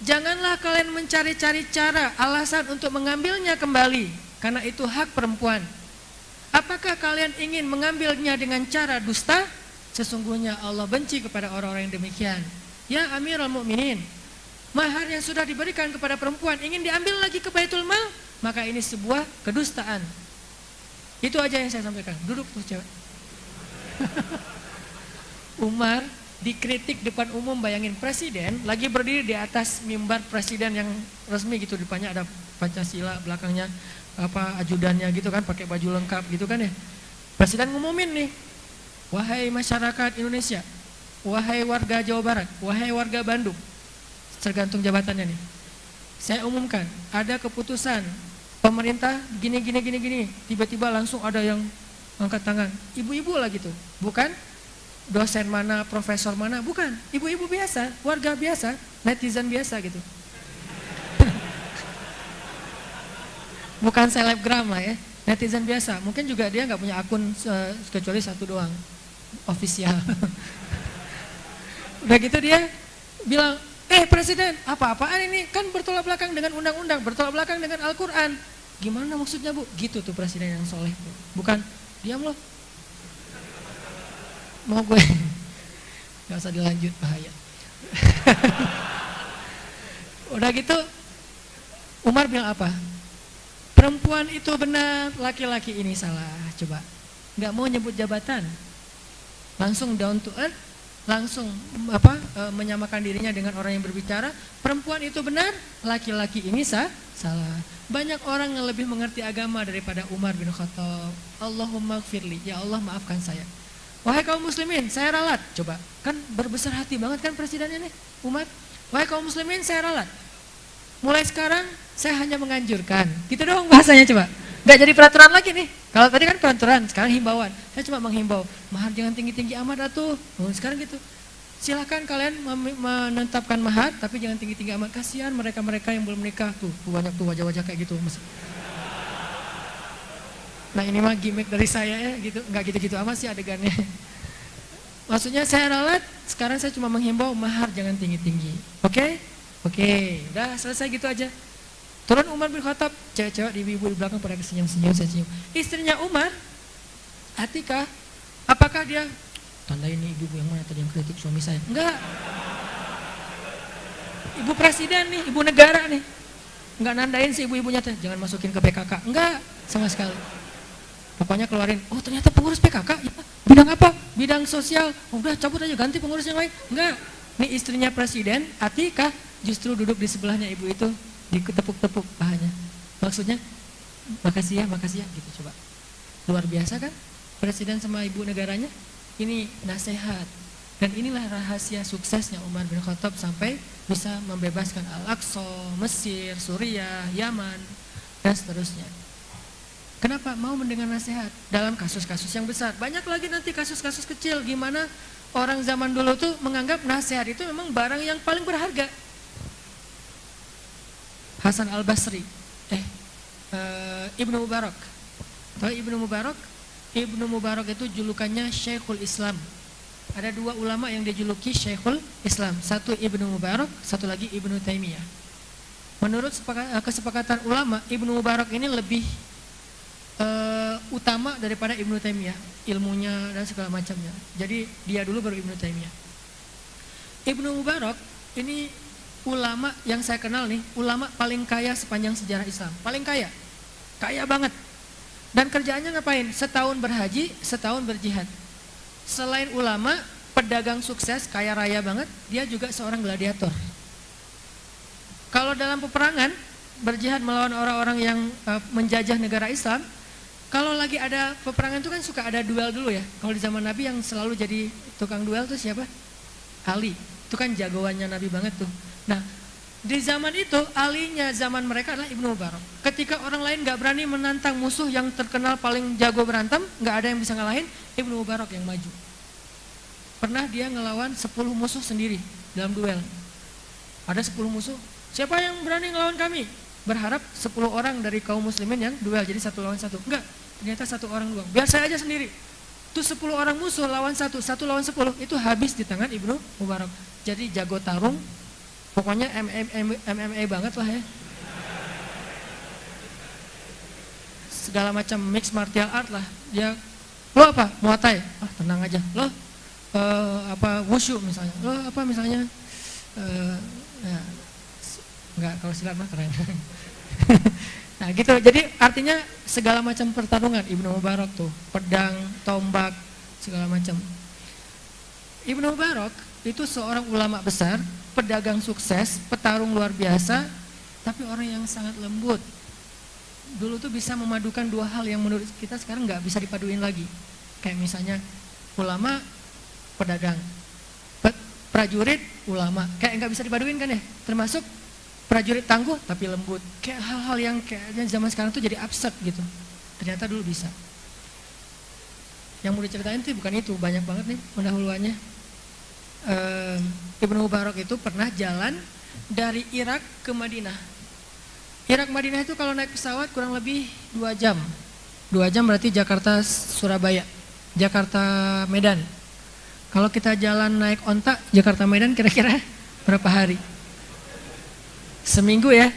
janganlah kalian mencari-cari cara, alasan untuk mengambilnya kembali, karena itu hak perempuan. Apakah kalian ingin mengambilnya dengan cara dusta? Sesungguhnya Allah benci kepada orang-orang yang demikian. Ya Amirul Mukminin, mahar yang sudah diberikan kepada perempuan ingin diambil lagi ke Baitul Mal, maka ini sebuah kedustaan. Itu aja yang saya sampaikan. Duduk tuh cewek. Umar dikritik depan umum, bayangin presiden lagi berdiri di atas mimbar presiden yang resmi gitu, depannya ada Pancasila, belakangnya apa ajudannya gitu kan, pakai baju lengkap gitu kan ya. Presiden ngumumin nih, wahai masyarakat Indonesia, wahai warga Jawa Barat, wahai warga Bandung, tergantung jabatannya nih. Saya umumkan, ada keputusan pemerintah gini, tiba-tiba langsung ada yang angkat tangan. Ibu-ibu lah gitu, bukan dosen mana, profesor mana, bukan. Ibu-ibu biasa, warga biasa, netizen biasa gitu. Bukan selebgram lah ya, netizen biasa. Mungkin juga dia nggak punya akun kecuali 1 doang, official. Udah gitu dia bilang, presiden, apa-apaan ini? Kan bertolak belakang dengan undang-undang, bertolak belakang dengan Al-Quran. Gimana maksudnya bu? Gitu tuh presiden yang soleh. Bukan, diam loh. Mau gue, gak usah dilanjut, bahaya. Udah gitu, Umar bilang apa? Perempuan itu benar, laki-laki ini salah. Coba, gak mau nyebut jabatan, langsung down to earth, langsung menyamakan dirinya dengan orang yang berbicara. Perempuan itu benar, laki-laki ini Salah. Banyak orang yang lebih mengerti agama daripada Umar bin Khattab. Allahumma gfirli, ya Allah maafkan saya. Wahai kaum muslimin, saya ralat. Coba, kan berbesar hati banget kan presidennya nih, Umar. Wahai kaum muslimin, saya ralat. Mulai sekarang saya hanya menganjurkan. Gitu doang bahasanya coba. Gak jadi peraturan lagi nih. Kalau tadi kan peraturan, sekarang himbauan. Saya cuma menghimbau, mahar jangan tinggi-tinggi amat atuh. Sekarang gitu. Silakan kalian menetapkan mahar, tapi jangan tinggi-tinggi amat. Kasihan mereka-mereka yang belum menikah tuh, banyak tuh wajah-wajah kayak gitu. Nah ini mah gimmick dari saya ya, gitu. Nggak gitu-gitu amat sih adegannya. Maksudnya saya ralat, sekarang saya cuma menghimbau mahar jangan tinggi-tinggi. Oke? Oke, udah selesai gitu aja. Turun Umar bin Khattab, cewek-cewek ibu-ibu di belakang pada senyum-senyum, saya senyum. Istrinya Umar, Atikah, apakah dia tandai ini ibu yang mana tadi yang kritik suami saya? Enggak. Ibu presiden nih, ibu negara nih. Enggak nandain si ibu-ibunya teh, jangan masukin ke PKK. Enggak, sama sekali. Pokoknya keluarin, oh ternyata pengurus PKK, ya, bidang apa? Bidang sosial. Oh, udah cabut aja ganti pengurus yang lain. Enggak. Nih istrinya presiden, Atikah justru duduk di sebelahnya ibu itu, ditepuk-tepuk pahanya. Maksudnya, makasih ya, gitu coba. Luar biasa kan? Presiden sama ibu negaranya, ini nasihat. Dan inilah rahasia suksesnya Umar bin Khattab sampai bisa membebaskan Al-Aqsa, Mesir, Suriah, Yaman, dan seterusnya. Kenapa? Mau mendengar nasihat dalam kasus-kasus yang besar. Banyak lagi nanti kasus-kasus kecil, gimana orang zaman dulu tuh menganggap nasihat itu memang barang yang paling berharga. Hasan al-Basri, Ibnu Mubarak. Tahu Ibnu Mubarak? Ibnu Mubarak itu julukannya Syekhul Islam. Ada dua ulama yang dijuluki Syekhul Islam. Satu Ibnu Mubarak, satu lagi Ibnu Taimiyah. Menurut kesepakatan ulama, Ibnu Mubarak ini lebih utama daripada Ibnu Taimiyah, ilmunya dan segala macamnya. Jadi dia dulu baru Ibnu Taimiyah. Ibnu Mubarak ini ulama yang saya kenal nih, ulama paling kaya sepanjang sejarah Islam. Paling kaya banget. Dan kerjaannya ngapain? Setahun berhaji, setahun berjihad. Selain ulama, pedagang sukses, kaya raya banget, dia juga seorang gladiator. Kalau dalam peperangan, berjihad melawan orang-orang yang menjajah negara Islam, kalau lagi ada peperangan itu kan suka ada duel dulu ya. Kalau di zaman Nabi yang selalu jadi tukang duel tuh siapa? Ali. Itu kan jagoannya Nabi banget tuh. Nah, di zaman itu, alinya zaman mereka adalah Ibnu Mubarak. Ketika orang lain gak berani menantang musuh yang terkenal paling jago berantem, gak ada yang bisa ngalahin, Ibnu Mubarak yang maju. Pernah dia ngelawan 10 musuh sendiri dalam duel. Ada 10 musuh, siapa yang berani ngelawan kami? Berharap 10 orang dari kaum muslimin yang duel, jadi 1 lawan 1. Enggak, ternyata 1 orang doang. Biar saya aja sendiri. Itu 10 orang musuh lawan 1 lawan 10, itu habis di tangan Ibnu Mubarak. Jadi jago tarung, pokoknya MMA banget lah ya. Segala macam mixed martial art lah. Dia, lo apa? Muay Thai? Ah tenang aja. Lo wushu misalnya. Lo apa misalnya? Ya, enggak, kalau silat mah keren. Nah gitu. Jadi artinya segala macam pertarungan Ibnu Mubarak tuh, pedang, tombak, segala macam. Ibnu Mubarak itu seorang ulama besar, pedagang sukses, petarung luar biasa, tapi orang yang sangat lembut. Dulu tuh bisa memadukan dua hal yang menurut kita sekarang nggak bisa dipaduin lagi. Kayak misalnya ulama, pedagang, prajurit, ulama, kayak nggak bisa dipaduin kan ya. Termasuk prajurit tangguh tapi lembut. Kayak hal-hal yang kayaknya zaman sekarang tuh jadi absurd gitu. Ternyata dulu bisa. Yang mau diceritain tuh bukan itu, banyak banget nih pendahuluannya. Ibnu Mubarak itu pernah jalan dari Irak ke Madinah. Irak Madinah itu kalau naik pesawat kurang lebih 2 jam. 2 jam berarti Jakarta Surabaya, Jakarta Medan. Kalau kita jalan naik onta Jakarta Medan kira-kira berapa hari? Seminggu ya.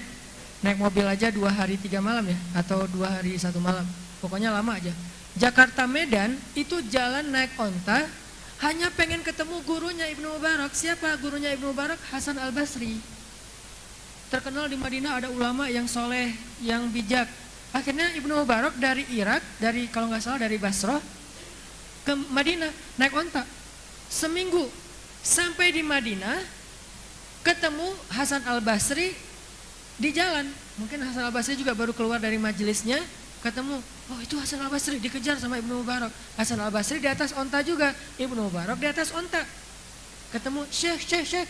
Naik mobil aja 2 hari 3 malam ya, atau 2 hari 1 malam. Pokoknya lama aja. Jakarta Medan itu jalan naik onta, hanya pengen ketemu gurunya Ibnu Mubarak. Siapa gurunya Ibnu Mubarak? Hasan al-Basri. Terkenal di Madinah ada ulama yang soleh, yang bijak. Akhirnya Ibnu Mubarak dari Irak, kalau nggak salah dari Basrah ke Madinah naik onta. Seminggu sampai di Madinah, ketemu Hasan al-Basri, di jalan. Mungkin Hasan al-Basri juga baru keluar dari majelisnya, ketemu, oh itu Hasan al-Basri, dikejar sama Ibnu Mubarak. Hasan al-Basri di atas onta juga, Ibnu Mubarak di atas onta. Ketemu, Syekh,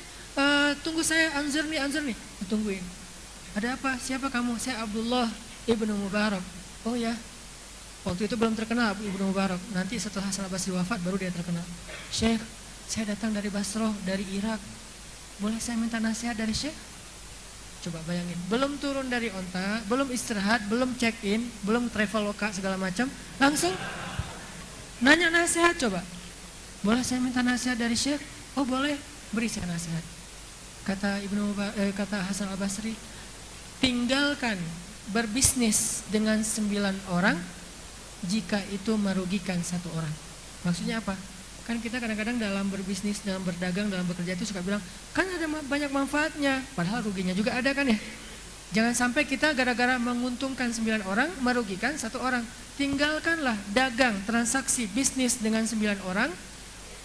tunggu saya, anzurni, tungguin. Ada apa? Siapa kamu? Saya Abdullah Ibnu Mubarak. Oh ya, waktu itu belum terkenal Ibnu Mubarak. Nanti setelah Hasan al-Basri wafat baru dia terkenal. Syekh, saya datang dari Basrah, dari Irak. Boleh saya minta nasihat dari Syekh? Coba bayangin, belum turun dari onta, belum istirahat, belum check in, belum traveloka segala macam, langsung nanya nasihat. Coba, boleh saya minta nasihat dari Syekh? Oh boleh, beri saya nasihat. Kata Hasan al-Basri, tinggalkan berbisnis dengan 9 orang jika itu merugikan 1 orang. Maksudnya apa? Kan kita kadang-kadang dalam berbisnis, dalam berdagang, dalam bekerja itu suka bilang, kan ada banyak manfaatnya, padahal ruginya juga ada kan ya. Jangan sampai kita gara-gara menguntungkan 9 orang, merugikan 1 orang. Tinggalkanlah dagang, transaksi, bisnis dengan 9 orang,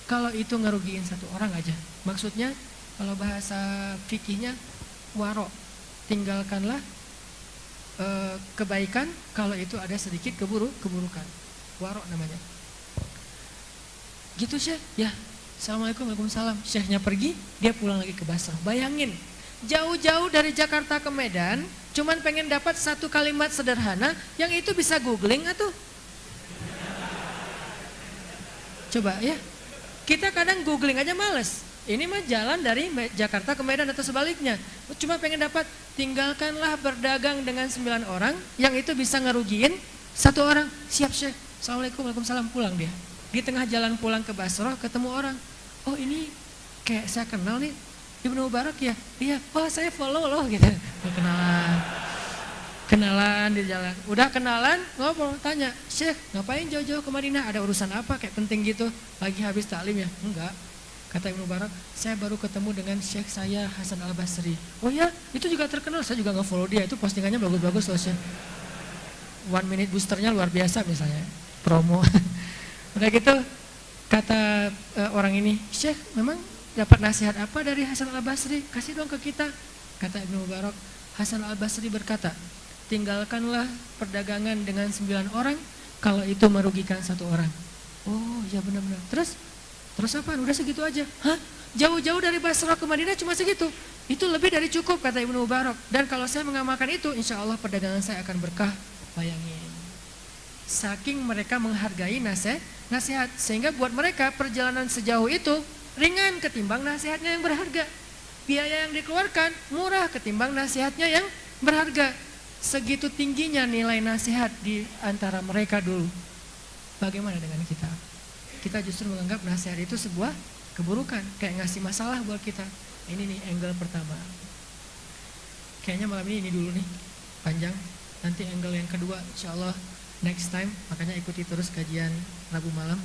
kalau itu ngerugiin 1 orang aja. Maksudnya, kalau bahasa fikihnya, waro. Tinggalkanlah kebaikan, kalau itu ada sedikit keburukan. Waro namanya. Gitu Syekh, ya Assalamualaikum, waalaikumsalam. Syekhnya pergi, dia pulang lagi ke Basrah. Bayangin, jauh-jauh dari Jakarta ke Medan, cuman pengen dapat 1 kalimat sederhana, yang itu bisa googling atuh. Coba ya, kita kadang googling aja males. Ini mah jalan dari Jakarta ke Medan atau sebaliknya. Cuma pengen dapat, tinggalkanlah berdagang dengan 9 orang, yang itu bisa ngerugiin 1 orang. Siap Syekh, Assalamualaikum, waalaikumsalam, pulang dia. Di tengah jalan pulang ke Basrah ketemu orang. Oh ini kayak saya kenal nih, Ibnu Mubarak ya? Iya, oh saya follow loh gitu. Kenalan di jalan. Udah kenalan, ngobrol, tanya, Syekh ngapain jauh-jauh ke Madinah? Ada urusan apa kayak penting gitu? Lagi habis taklim ya? Enggak. Kata Ibnu Mubarak, saya baru ketemu dengan Syekh saya Hasan al-Basri. Oh ya, itu juga terkenal, saya juga nge-follow dia. Itu postingannya bagus-bagus loh Syekh. 1 minute boosternya luar biasa misalnya, promo. Udah gitu kata orang ini, Syekh memang dapat nasihat apa dari Hasan al-Basri? Kasih dong ke kita. Kata Ibnu Mubarak, Hasan al-Basri berkata, tinggalkanlah perdagangan dengan 9 orang kalau itu merugikan 1 orang. Oh ya benar-benar. Terus apa? Udah segitu aja. Hah? Jauh-jauh dari Basrah ke Madinah cuma segitu? Itu lebih dari cukup kata Ibnu Mubarak. Dan kalau saya mengamalkan itu, insya Allah perdagangan saya akan berkah. Bayangin. Saking mereka menghargai nasihat, sehingga buat mereka perjalanan sejauh itu ringan ketimbang nasihatnya yang berharga. Biaya yang dikeluarkan murah ketimbang nasihatnya yang berharga. Segitu tingginya nilai nasihat di antara mereka dulu. Bagaimana dengan kita? Kita justru menganggap nasihat itu sebuah keburukan, kayak ngasih masalah buat kita. Ini nih angle pertama. Kayaknya malam ini dulu nih, panjang. Nanti angle yang kedua insya Allah next time, makanya ikuti terus kajian Rabu malam.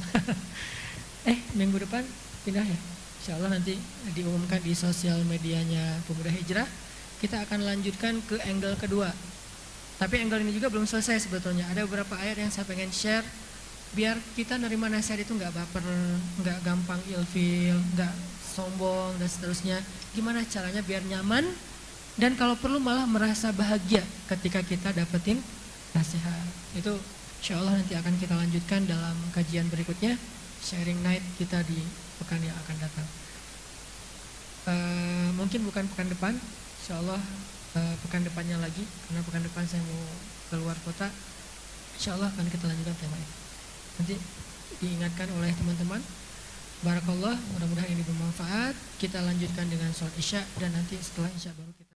Minggu depan pindah ya. Insya Allah nanti diumumkan di sosial medianya Pemuda Hijrah. Kita akan lanjutkan ke angle kedua. Tapi angle ini juga belum selesai sebetulnya. Ada beberapa ayat yang saya pengen share biar kita nerima nasihat itu nggak baper, nggak gampang ilfil, nggak sombong dan seterusnya. Gimana caranya biar nyaman dan kalau perlu malah merasa bahagia ketika kita dapetin nasihat. Itu insya Allah nanti akan kita lanjutkan dalam kajian berikutnya, sharing night kita di pekan yang akan datang. Mungkin bukan pekan depan, insya Allah pekan depannya lagi, karena pekan depan saya mau keluar kota. Insya Allah akan kita lanjutkan tema ini. Nanti diingatkan oleh teman-teman. Barakallah, mudah-mudahan ini bermanfaat. Kita lanjutkan dengan sholat isya dan nanti setelah isya baru kita